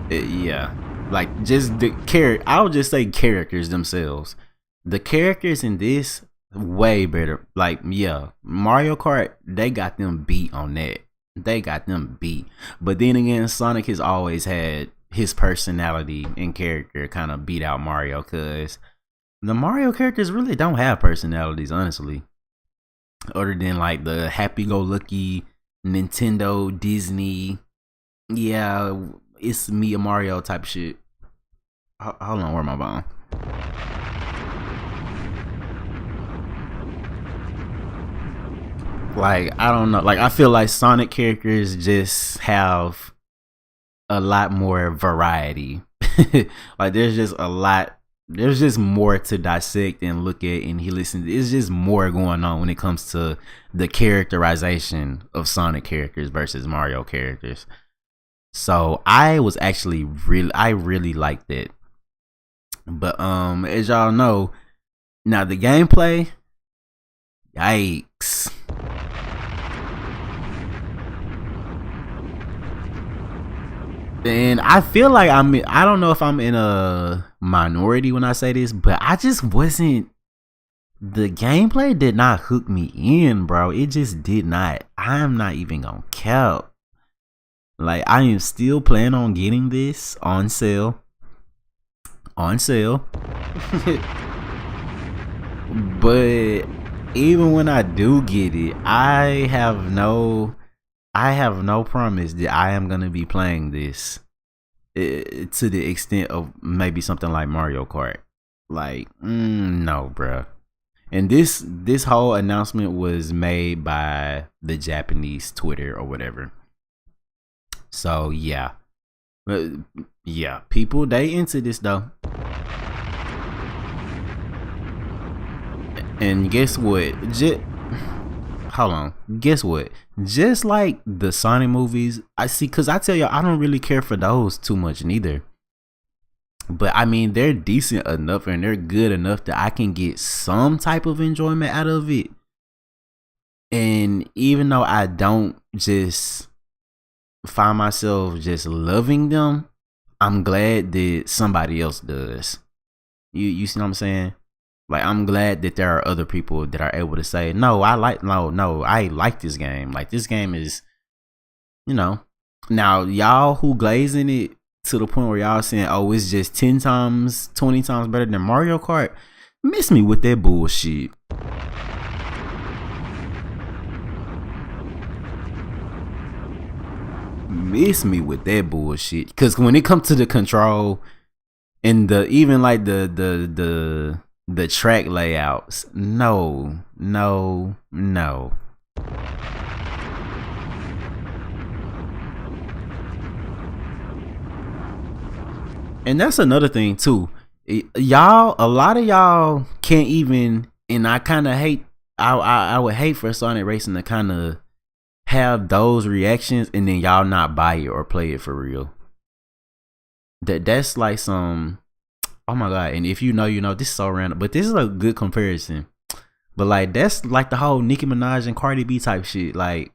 Yeah, like just the I would just say characters themselves. The characters in this way better. Like, yeah, Mario Kart, they got them beat on that. They got them beat. But then again, Sonic has always had his personality and character kind of beat out Mario, because the Mario characters really don't have personalities, honestly, other than like the happy-go-lucky Nintendo, Disney, yeah, it's me a Mario type shit. Hold on, where am I bone? Like, I don't know. Like, I feel like Sonic characters just have a lot more variety. Like, there's just more to dissect and look at and listen. It's just more going on when it comes to the characterization of Sonic characters versus Mario characters. So I was actually really liked it. But as y'all know, now the gameplay, yikes. And I feel like I don't know if I'm in a minority when I say this, but I just wasn't, the gameplay did not hook me in, bro. It just did not. I'm not even gonna cap. Like, I am still planning on getting this on sale. But even when I do get it, I have no promise that I am gonna be playing this to the extent of maybe something like Mario Kart. Like, no, bruh. And this whole announcement was made by the Japanese Twitter or whatever. So yeah, yeah, people, they into this though. And guess what? Hold on. Guess what? Just like the Sonic movies, I see, because I tell you, I don't really care for those too much neither. But I mean, they're decent enough and they're good enough that I can get some type of enjoyment out of it. And even though I don't just find myself just loving them, I'm glad that somebody else does. You see what I'm saying? Like, I'm glad that there are other people that are able to say, no, I like this game. Like, this game is, you know. Now, y'all who glazing it to the point where y'all saying, oh, it's just 10 times, 20 times better than Mario Kart, miss me with that bullshit. Miss me with that bullshit. Because when it comes to the control and the even like the track layouts, no. And that's another thing too. Y'all, a lot of y'all can't even, and I kind of hate. I would hate for Sonic Racing to kind of have those reactions and then y'all not buy it or play it for real. That's like some, oh my god. And if you know, you know, this is so random, but this is a good comparison. But like that's like the whole Nicki Minaj and Cardi B type shit. Like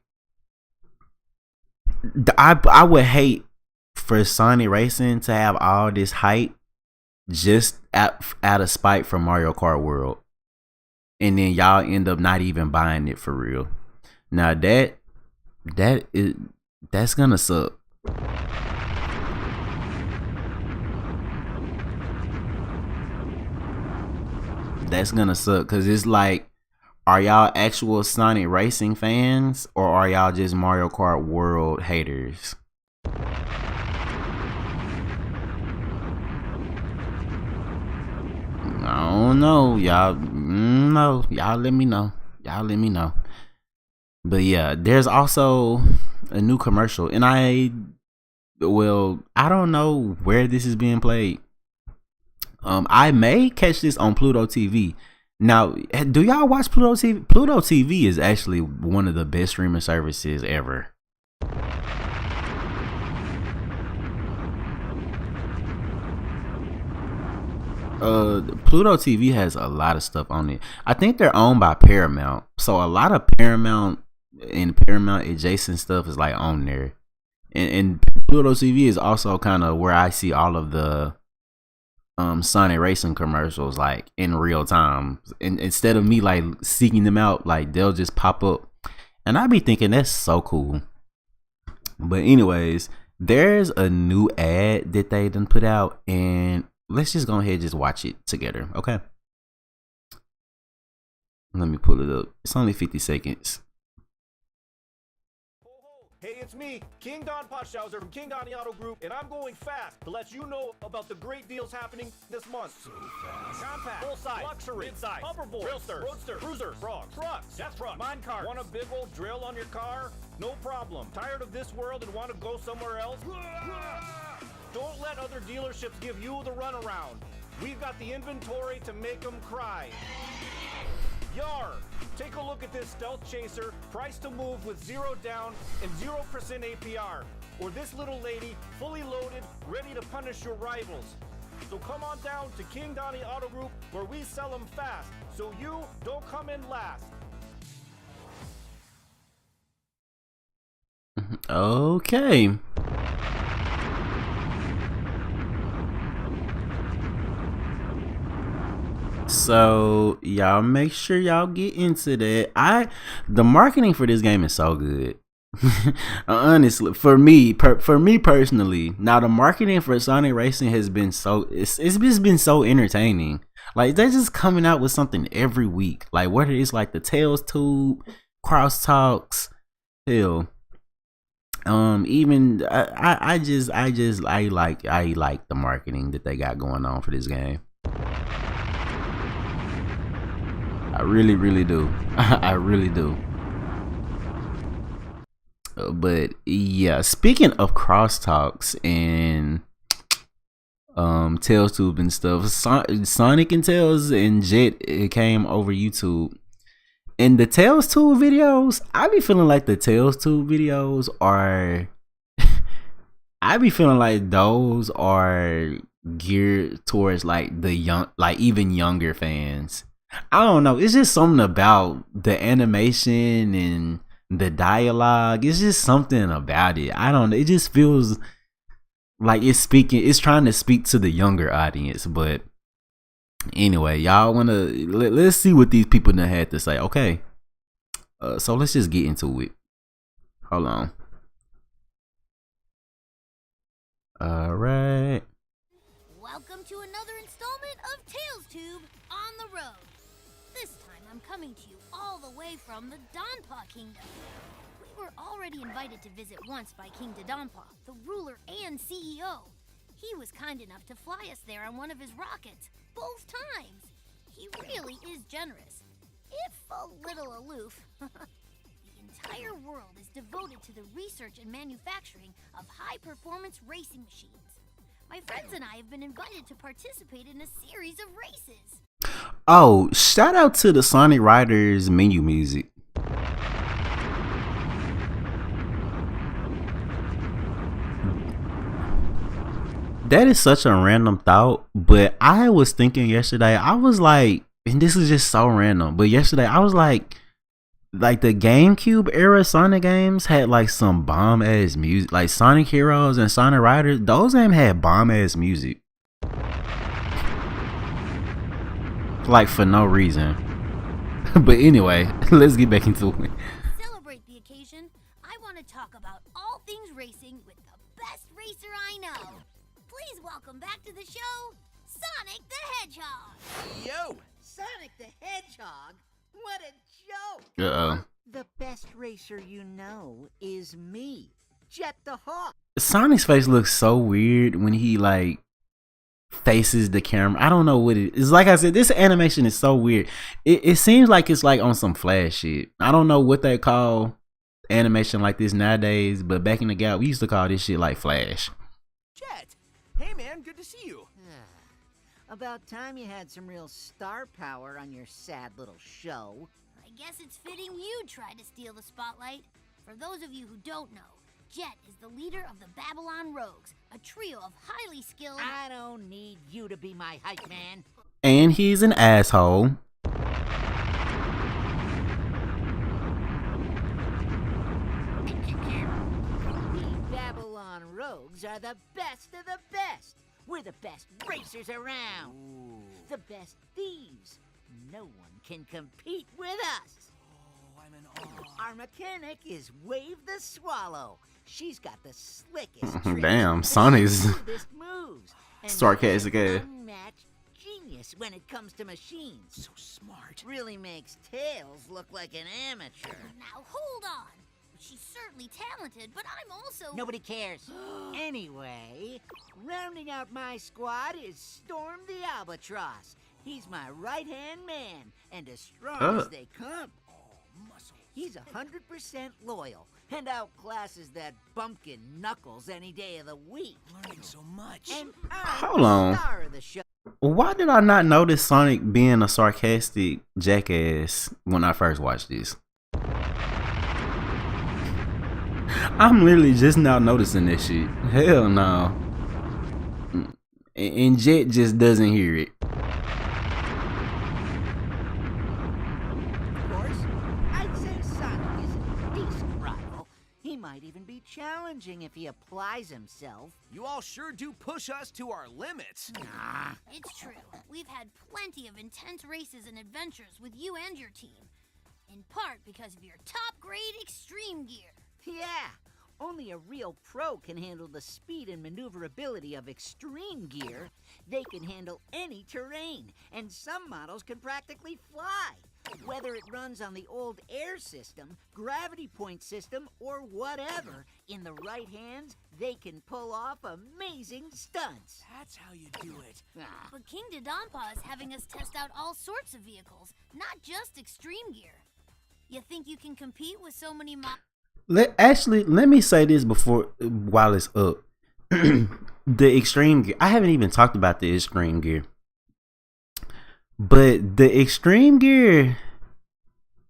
I would hate for Sonic Racing to have all this hype just out of spite from Mario Kart World, and then y'all end up not even buying it for real. Now that's gonna suck. That's gonna suck because it's like, are y'all actual Sonic Racing fans or are y'all just Mario Kart World haters? I don't know, y'all. No, y'all let me know. But yeah, there's also a new commercial, and I don't know where this is being played. I may catch this on Pluto TV. Now, do y'all watch Pluto TV? Pluto TV is actually one of the best streaming services ever. Pluto TV has a lot of stuff on it. I think they're owned by Paramount, so a lot of Paramount and Paramount adjacent stuff is like on there. And Pluto TV is also kind of where I see all of the Sonic Racing commercials like in real time. And instead of me like seeking them out, like they'll just pop up, and I be thinking that's so cool. But anyways, there's a new ad that they done put out, and let's just go ahead and just watch it together, okay? Let me pull it up. It's only 50 seconds. Hey, it's me, King Don Potshauser from King Donny Auto Group, and I'm going fast to let you know about the great deals happening this month. So fast. Compact, full size, luxury, mid-size, hoverboard, roadster, cruiser, frog, trucks, death truck, mine car. Want a big old drill on your car? No problem. Tired of this world and want to go somewhere else? Don't let other dealerships give you the runaround. We've got the inventory to make them cry. Yar! Take a look at this Stealth Chaser, priced to move with 0 down and 0% APR. Or this little lady, fully loaded, ready to punish your rivals. So come on down to King Donny Auto Group, where we sell them fast, so you don't come in last. Okay. So y'all make sure y'all get into that. The marketing for this game is so good. Honestly, for me personally, now the marketing for Sonic Racing has been it's just been so entertaining. Like they're just coming out with something every week. Like whether it's like the Tails Tube, Crosstalks, hell. Even I like the marketing that they got going on for this game. I really do. I really do. But yeah, speaking of crosstalks and Tails Tube and stuff, Sonic and Tails and Jet, it came over YouTube. And the Tails Tube videos, I be feeling like the Tails Tube videos are I be feeling like those are geared towards like the young, like even younger fans. I don't know. It's just something about the animation and the dialogue. It's just something about it. I don't know. It just feels like it's trying to speak to the younger audience. But anyway, y'all let's see what these people done had to say. Okay. So let's just get into it. Hold on. All right. Welcome to another installment of Tales Tube on the road. This time I'm coming to you all the way from the Donpa Kingdom. We were already invited to visit once by King Dodonpa, the ruler and CEO. He was kind enough to fly us there on one of his rockets, both times. He really is generous, if a little aloof. The entire world is devoted to the research and manufacturing of high-performance racing machines. My friends and I have been invited to participate in a series of races. Oh, shout out to the Sonic Riders menu music. That is such a random thought, but I was thinking yesterday, I was like, and this is just so random, but yesterday I was like the GameCube era Sonic games had like some bomb ass music, like Sonic Heroes and Sonic Riders. Those games had bomb ass music, like for no reason. But anyway, let's get back into it. To celebrate the occasion, I want to talk about all things racing with the best racer I know. Please welcome back to the show, Sonic the Hedgehog. Yo! Sonic the Hedgehog? What a joke! Uh-oh. The best racer you know is me, Jet the Hawk. Sonic's face looks so weird when he like faces the camera. I don't know what it is. Like I said, this animation is so weird. It seems like it's like on some Flash shit. I don't know what they call animation like this nowadays, but back in the gap, we used to call this shit like Flash. Jet! Hey man, good to see you. About time you had some real star power on your sad little show. I guess it's fitting you tried to steal the spotlight. For those of you who don't know, Jet is the leader of the Babylon Rogues, a trio of highly skilled... I don't need you to be my hype man. And he's an asshole. We Babylon Rogues are the best of the best. We're the best racers around. Ooh. The best thieves. No one can compete with us. Oh, I'm in awe. Our mechanic is Wave the Swallow. She's got the slickest tricks. Damn, Sonic's smoothest moves. And sarcastic she's ass. an unmatched genius when it comes to machines. So smart. Really makes Tails look like an amateur. Now hold on. She's certainly talented, but I'm also... Nobody cares. Anyway, rounding out my squad is Storm the Albatross. He's my right-hand man, and as strong as they come. Muscle. He's 100% loyal, and outclasses that bumpkin Knuckles any day of the week. Learning so much. And Hold on. the star of the show. Why did I not notice Sonic being a sarcastic jackass when I first watched this? I'm literally just now noticing this shit. Hell no. And Jet just doesn't hear it. Of course, I'd say Sonic is a decent rival. He might even be challenging if he applies himself. You all sure do push us to our limits. Nah. It's true. We've had plenty of intense races and adventures with you and your team. In part because of your top-grade extreme gear. Yeah, only a real pro can handle the speed and maneuverability of extreme gear. They can handle any terrain, and some models can practically fly. Whether it runs on the old air system, gravity point system, or whatever, in the right hands, they can pull off amazing stunts. That's how you do it. But King Dodonpa is having us test out all sorts of vehicles, not just extreme gear. You think you can compete with so many Let me say this while it's up. The extreme gear. I haven't even talked about the extreme gear. But the extreme gear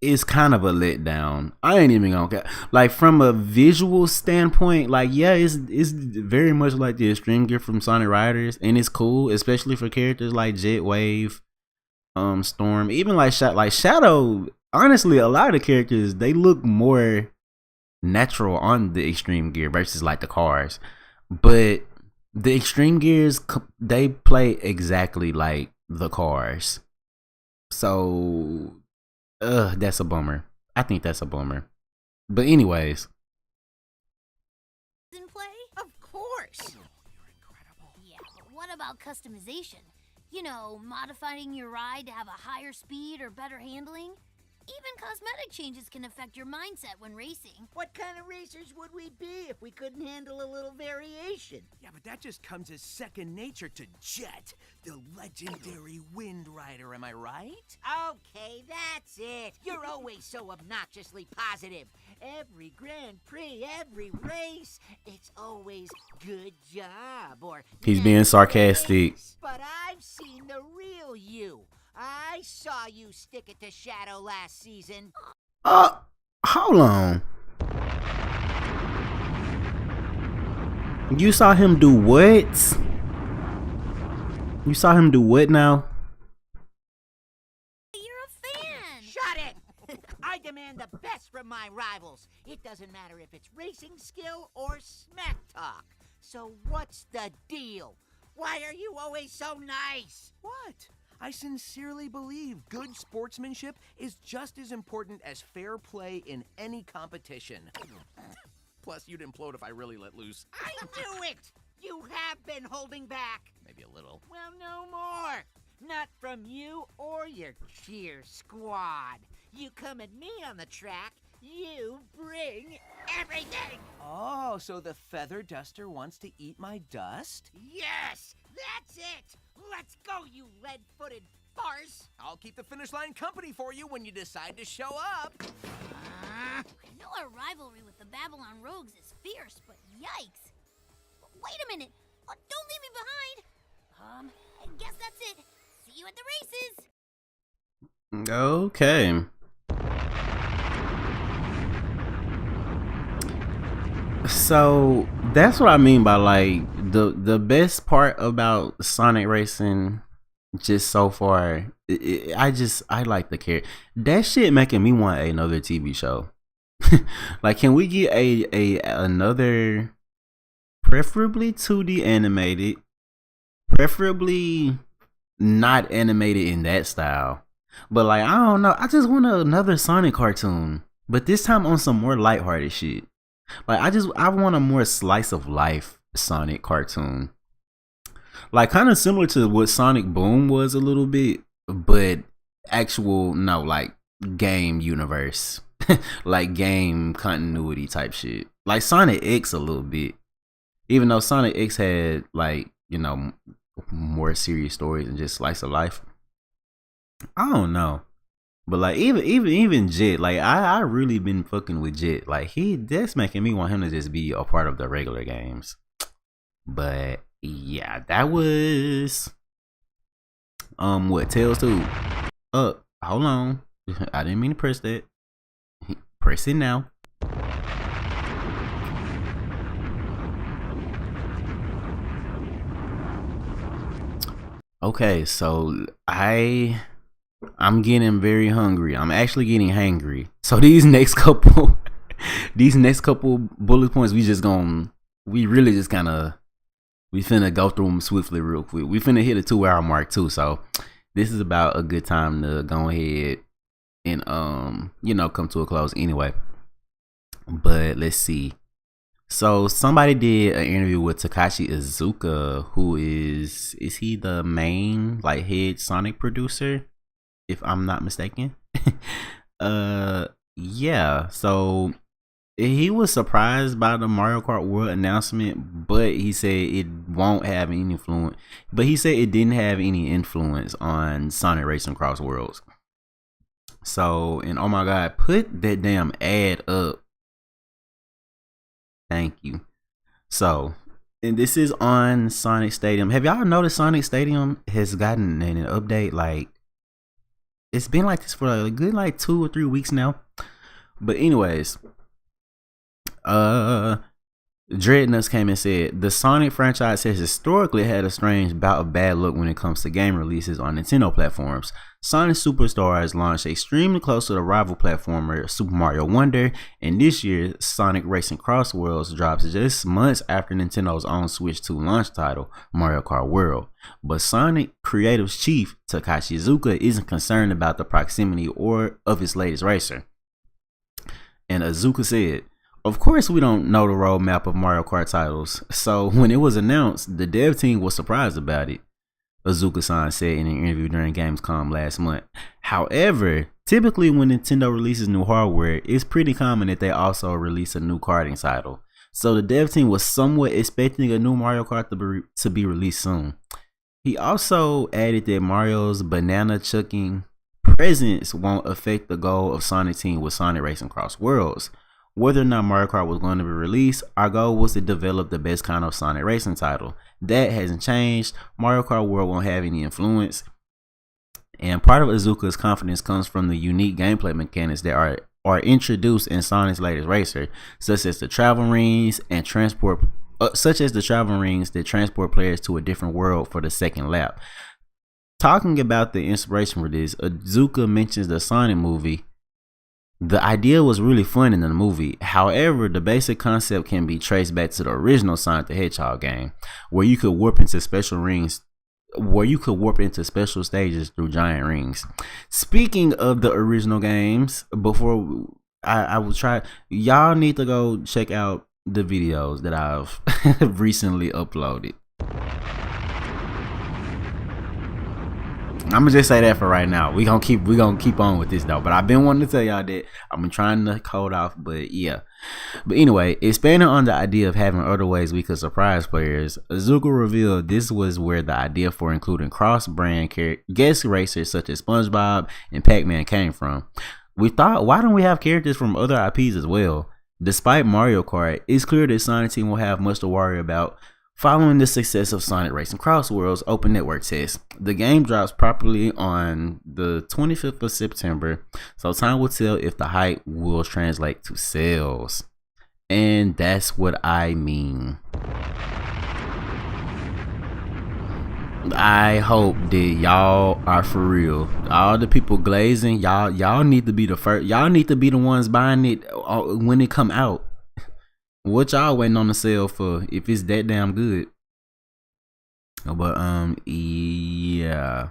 is kind of a letdown. I ain't even gonna like from a visual standpoint, like yeah, it's very much like the extreme gear from Sonic Riders, and it's cool, especially for characters like Jet, Wave, Storm, even like Shadow. Honestly, a lot of the characters, they look more natural on the extreme gear versus like the cars, but the extreme gears, they play exactly like the cars. So that's a bummer. I think that's a bummer. But anyways, in play? Of course. customization. You know, modifying your ride to have a higher speed or better handling. Even cosmetic changes can affect your mindset when racing. What kind of racers would we be if we couldn't handle a little variation? Yeah, but that just comes as second nature to Jet, the legendary Wind Rider, am I right? Okay, that's it. You're always so obnoxiously positive. Every Grand Prix, every race, it's always good job or He's being sarcastic. nice. But I've seen the real you. I saw you stick it to Shadow last season. Hold on. You saw him do what? You saw him do what now? You're a fan! Shut it! I demand the best from my rivals. It doesn't matter if it's racing skill or smack talk. So what's the deal? Why are you always so nice? What? I sincerely believe good sportsmanship is just as important as fair play in any competition. Plus, you'd implode if I really let loose. I knew it! You have been holding back. Maybe a little. Well, no more. Not from you or your cheer squad. You come at me on the track, you bring everything. Oh, so the feather duster wants to eat my dust? Yes, that's it. Let's go, you lead-footed farce. I'll keep the finish line company for you when you decide to show up. I know our rivalry with the Babylon Rogues is fierce, but yikes. Wait a minute. Oh, don't leave me behind. I guess that's it. See you at the races. Okay. So that's what I mean by like the best part about Sonic Racing just so far. I like the character. That shit making me want another TV show. Like, can we get another, preferably 2D animated, preferably not animated in that style, but like I don't know. I just want another Sonic cartoon, but this time on some more lighthearted shit. Like I want a more slice of life Sonic cartoon. Like kind of similar to what Sonic Boom was a little bit, but actual like game universe. Like game continuity type shit. Like Sonic X a little bit. Even though Sonic X had like, you know, more serious stories and just slice of life. I don't know. But like even Jet, like I really been fucking with Jet. Like that's making me want him to just be a part of the regular games. But yeah, that was what, Tails 2. Hold on. I didn't mean to press that. Press it now. Okay, so I'm getting very hungry. I'm actually getting hangry. So these next couple bullet points, we finna go through them swiftly real quick. We finna hit a 2-hour mark too. So this is about a good time to go ahead and come to a close anyway. But let's see. So somebody did an interview with Takashi Iizuka, who is he the main like head Sonic producer, if I'm not mistaken? Yeah. So he was surprised by the Mario Kart World announcement, but he said it won't have any influence. But he said it didn't have any influence on Sonic Racing Cross Worlds. So, and oh my God, put that damn ad up. Thank you. So, and this is on Sonic Stadium. Have y'all noticed Sonic Stadium has gotten an update? Like, it's been like this for a good like 2 or 3 weeks now. But anyways, Dreadnuts came and said the Sonic franchise has historically had a strange bout of bad luck when it comes to game releases on Nintendo platforms. Sonic Superstars launched extremely close to the rival platformer Super Mario Wonder, and this year Sonic Racing Cross Worlds drops just months after Nintendo's own Switch 2 launch title, Mario Kart World. But Sonic Creative's chief, Takashi Iizuka, isn't concerned about the proximity or of its latest racer. And Iizuka said, "Of course we don't know the roadmap of Mario Kart titles, so when it was announced, the dev team was surprised about it. Azuka-san said in an interview during Gamescom last month. However, typically when Nintendo releases new hardware, it's pretty common that they also release a new karting title. So the dev team was somewhat expecting a new Mario Kart to be released soon. He also added that Mario's banana chucking presence won't affect the goal of Sonic Team with Sonic Racing Cross Worlds. Whether or not Mario Kart was going to be released, our goal was to develop the best kind of Sonic Racing title. That hasn't changed. Mario Kart World won't have any influence. And part of Azuka's confidence comes from the unique gameplay mechanics that are introduced in Sonic's latest racer, such as the travel rings that transport players to a different world for the second lap. Talking about the inspiration for this, Azuka mentions the Sonic movie. The idea was really fun in the movie. However, the basic concept can be traced back to the original Sonic the Hedgehog game, where you could warp into special stages through giant rings. Speaking of the original games, before I will try, y'all need to go check out the videos that I've recently uploaded. I'm gonna just say that for right now. We gonna keep on with this though. But I've been wanting to tell y'all that I've been trying to hold off, but yeah. But anyway, expanding on the idea of having other ways we could surprise players, Azuka revealed this was where the idea for including cross-brand guest racers such as SpongeBob and Pac-Man came from. We thought, why don't we have characters from other IPs as well? Despite Mario Kart, it's clear that Sonic Team will have much to worry about following the success of Sonic Racing Cross Worlds open network test. The game drops properly on the 25th of September, so time will tell if the hype will translate to sales. And that's what I mean. I hope that y'all are for real. All the people glazing, y'all need to be the first. Y'all need to be the ones buying it when it come out. What y'all waiting on the sale for if it's that damn good? But yeah.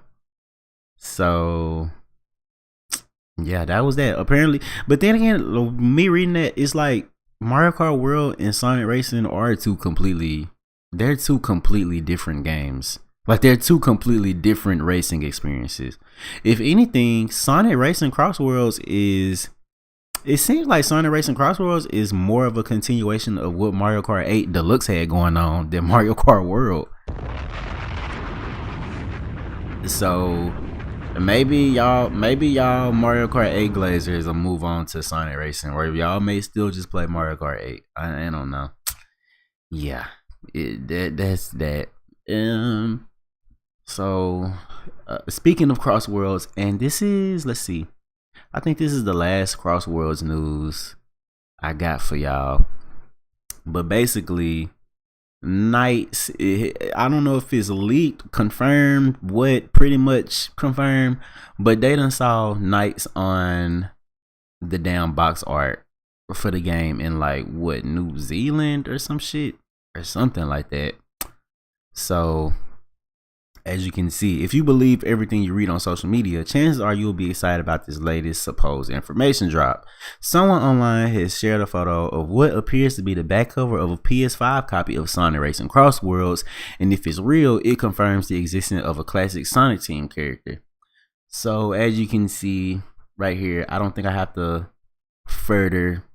So yeah, that was that. Apparently, but then again, me reading that, it's like Mario Kart World and Sonic Racing are two completely different games. Like they're two completely different racing experiences. If anything, Sonic Racing Cross Worlds it seems like Sonic Racing Cross Worlds is more of a continuation of what Mario Kart 8 Deluxe had going on than Mario Kart World. So maybe y'all Mario Kart 8 glazers will move on to Sonic Racing, or y'all may still just play Mario Kart 8. I don't know. Yeah, that's that. So speaking of Cross Worlds, and this is, let's see, I think this is the last Cross Worlds news I got for y'all. But basically, Knights, I don't know if it's leaked, confirmed, pretty much confirmed, but they done saw Knights on the damn box art for the game in like New Zealand or some shit or something like that. So as you can see, if you believe everything you read on social media, chances are you'll be excited about this latest supposed information drop. Someone online has shared a photo of what appears to be the back cover of a PS5 copy of Sonic Racing Cross Worlds, and if it's real, it confirms the existence of a classic Sonic Team character. So as you can see right here, I don't think I have to further.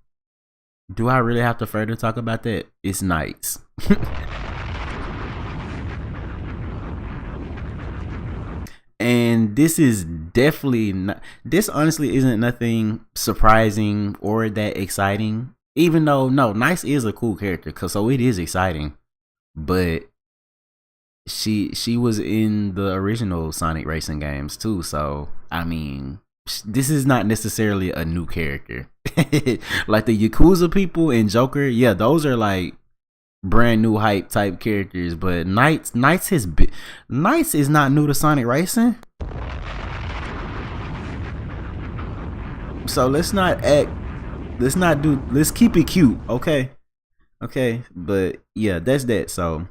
Do I really have to further talk about that? It's Knights. And this is definitely not, this honestly isn't nothing surprising or that exciting, even though Nice is a cool character, so it is exciting. But she was in the original Sonic Racing games too, so I mean, this is not necessarily a new character. Like the Yakuza people and Joker, yeah, those are like brand new hype type characters, but Knights is not new to Sonic Racing. So let's keep it cute, okay? But yeah, that's that. So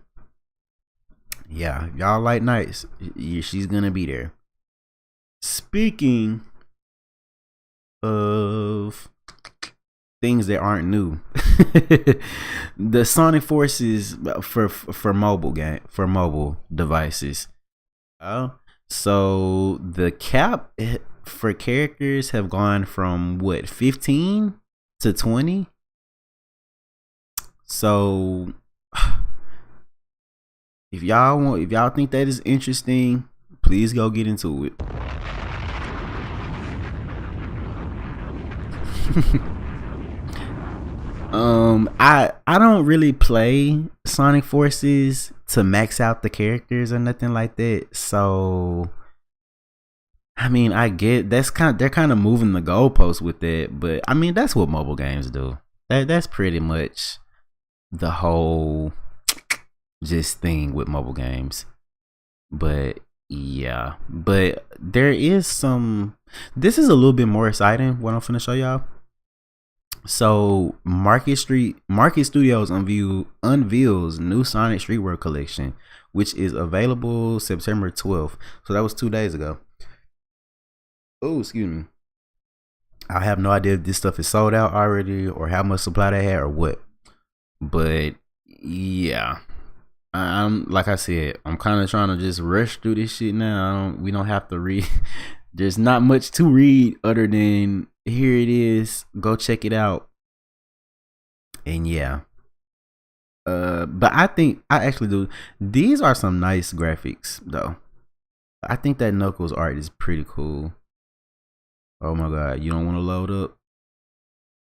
yeah, y'all like Knights, she's gonna be there. Speaking of things that aren't new, the Sonic Forces for mobile devices. Oh, so the cap for characters have gone from what 15 to 20. So if y'all think that is interesting, please go get into it. I don't really play Sonic Forces to max out the characters or nothing like that. So I mean, I get they're kind of moving the goalposts with it, but I mean that's what mobile games do. That's pretty much the whole just thing with mobile games. But yeah, but there is some. This is a little bit more exciting. What I'm finna show y'all. So Market Studios unveils new Sonic Street World collection, which is available September 12th. So that was 2 days ago. Oh, excuse me. I have no idea if this stuff is sold out already or how much supply they had or what. But yeah, I'm like I said, I'm kind of trying to just rush through this shit now. We don't have to read. There's not much to read other than here it is. Go check it out. And yeah. But I think I actually do. These are some nice graphics though. I think that Knuckles art is pretty cool. Oh my god, you don't want to load up?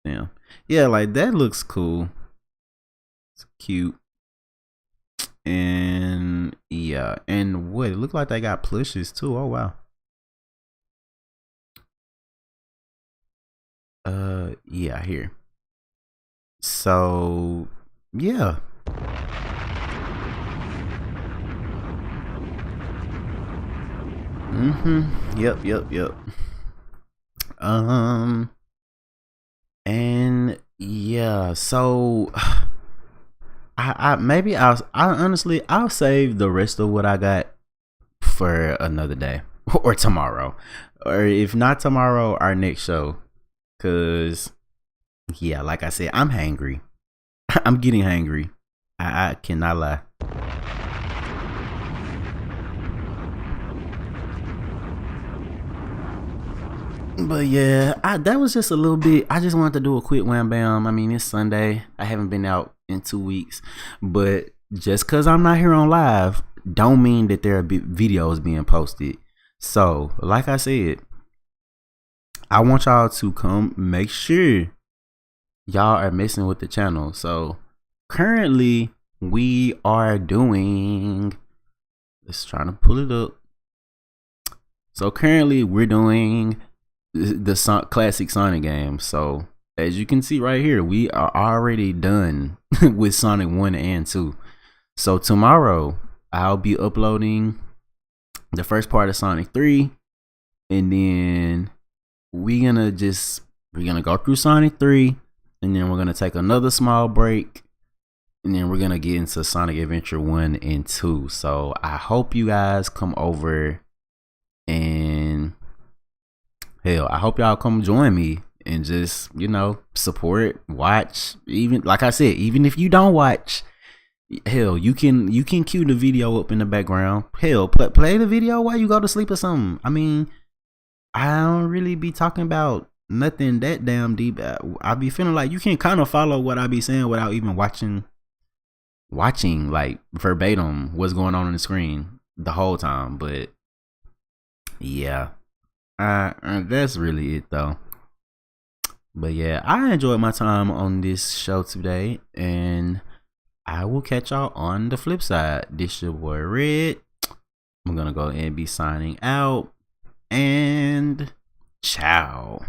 Damn. Yeah, like that looks cool. It's cute. And yeah, and what it looked like they got plushes too. Oh wow. Yeah, here. So yeah. Yep. And yeah, so I maybe I honestly I'll save the rest of what I got for another day or tomorrow, or if not tomorrow, our next show. Cause yeah, like I said, I'm hangry. I'm getting hangry. I cannot lie. But yeah, that was just a little bit. I just wanted to do a quick wham bam. I mean, it's Sunday. I haven't been out in 2 weeks, but just cause I'm not here on live, don't mean that there are videos being posted. So, like I said, I want y'all to come make sure y'all are messing with the channel. So currently we are doing, let's try to pull it up. So currently we're doing the classic Sonic games. So as you can see right here, we are already done with Sonic 1 and 2. So tomorrow I'll be uploading the first part of Sonic 3, and then we're gonna go through Sonic 3, and then we're gonna take another small break, and then we're gonna get into Sonic Adventure 1 and 2. So I hope you guys come over, and hell, I hope y'all come join me and just, you know, support, watch. Even like I said, even if you don't watch, hell, you can cue the video up in the background. Hell, play the video while you go to sleep or something. I mean, I don't really be talking about nothing that damn deep. I be feeling like you can kind of follow what I be saying without even watching like verbatim what's going on the screen the whole time. But yeah, that's really it though. But yeah, I enjoyed my time on this show today, and I will catch y'all on the flip side. This your boy Red. I'm gonna go and be signing out, and ciao.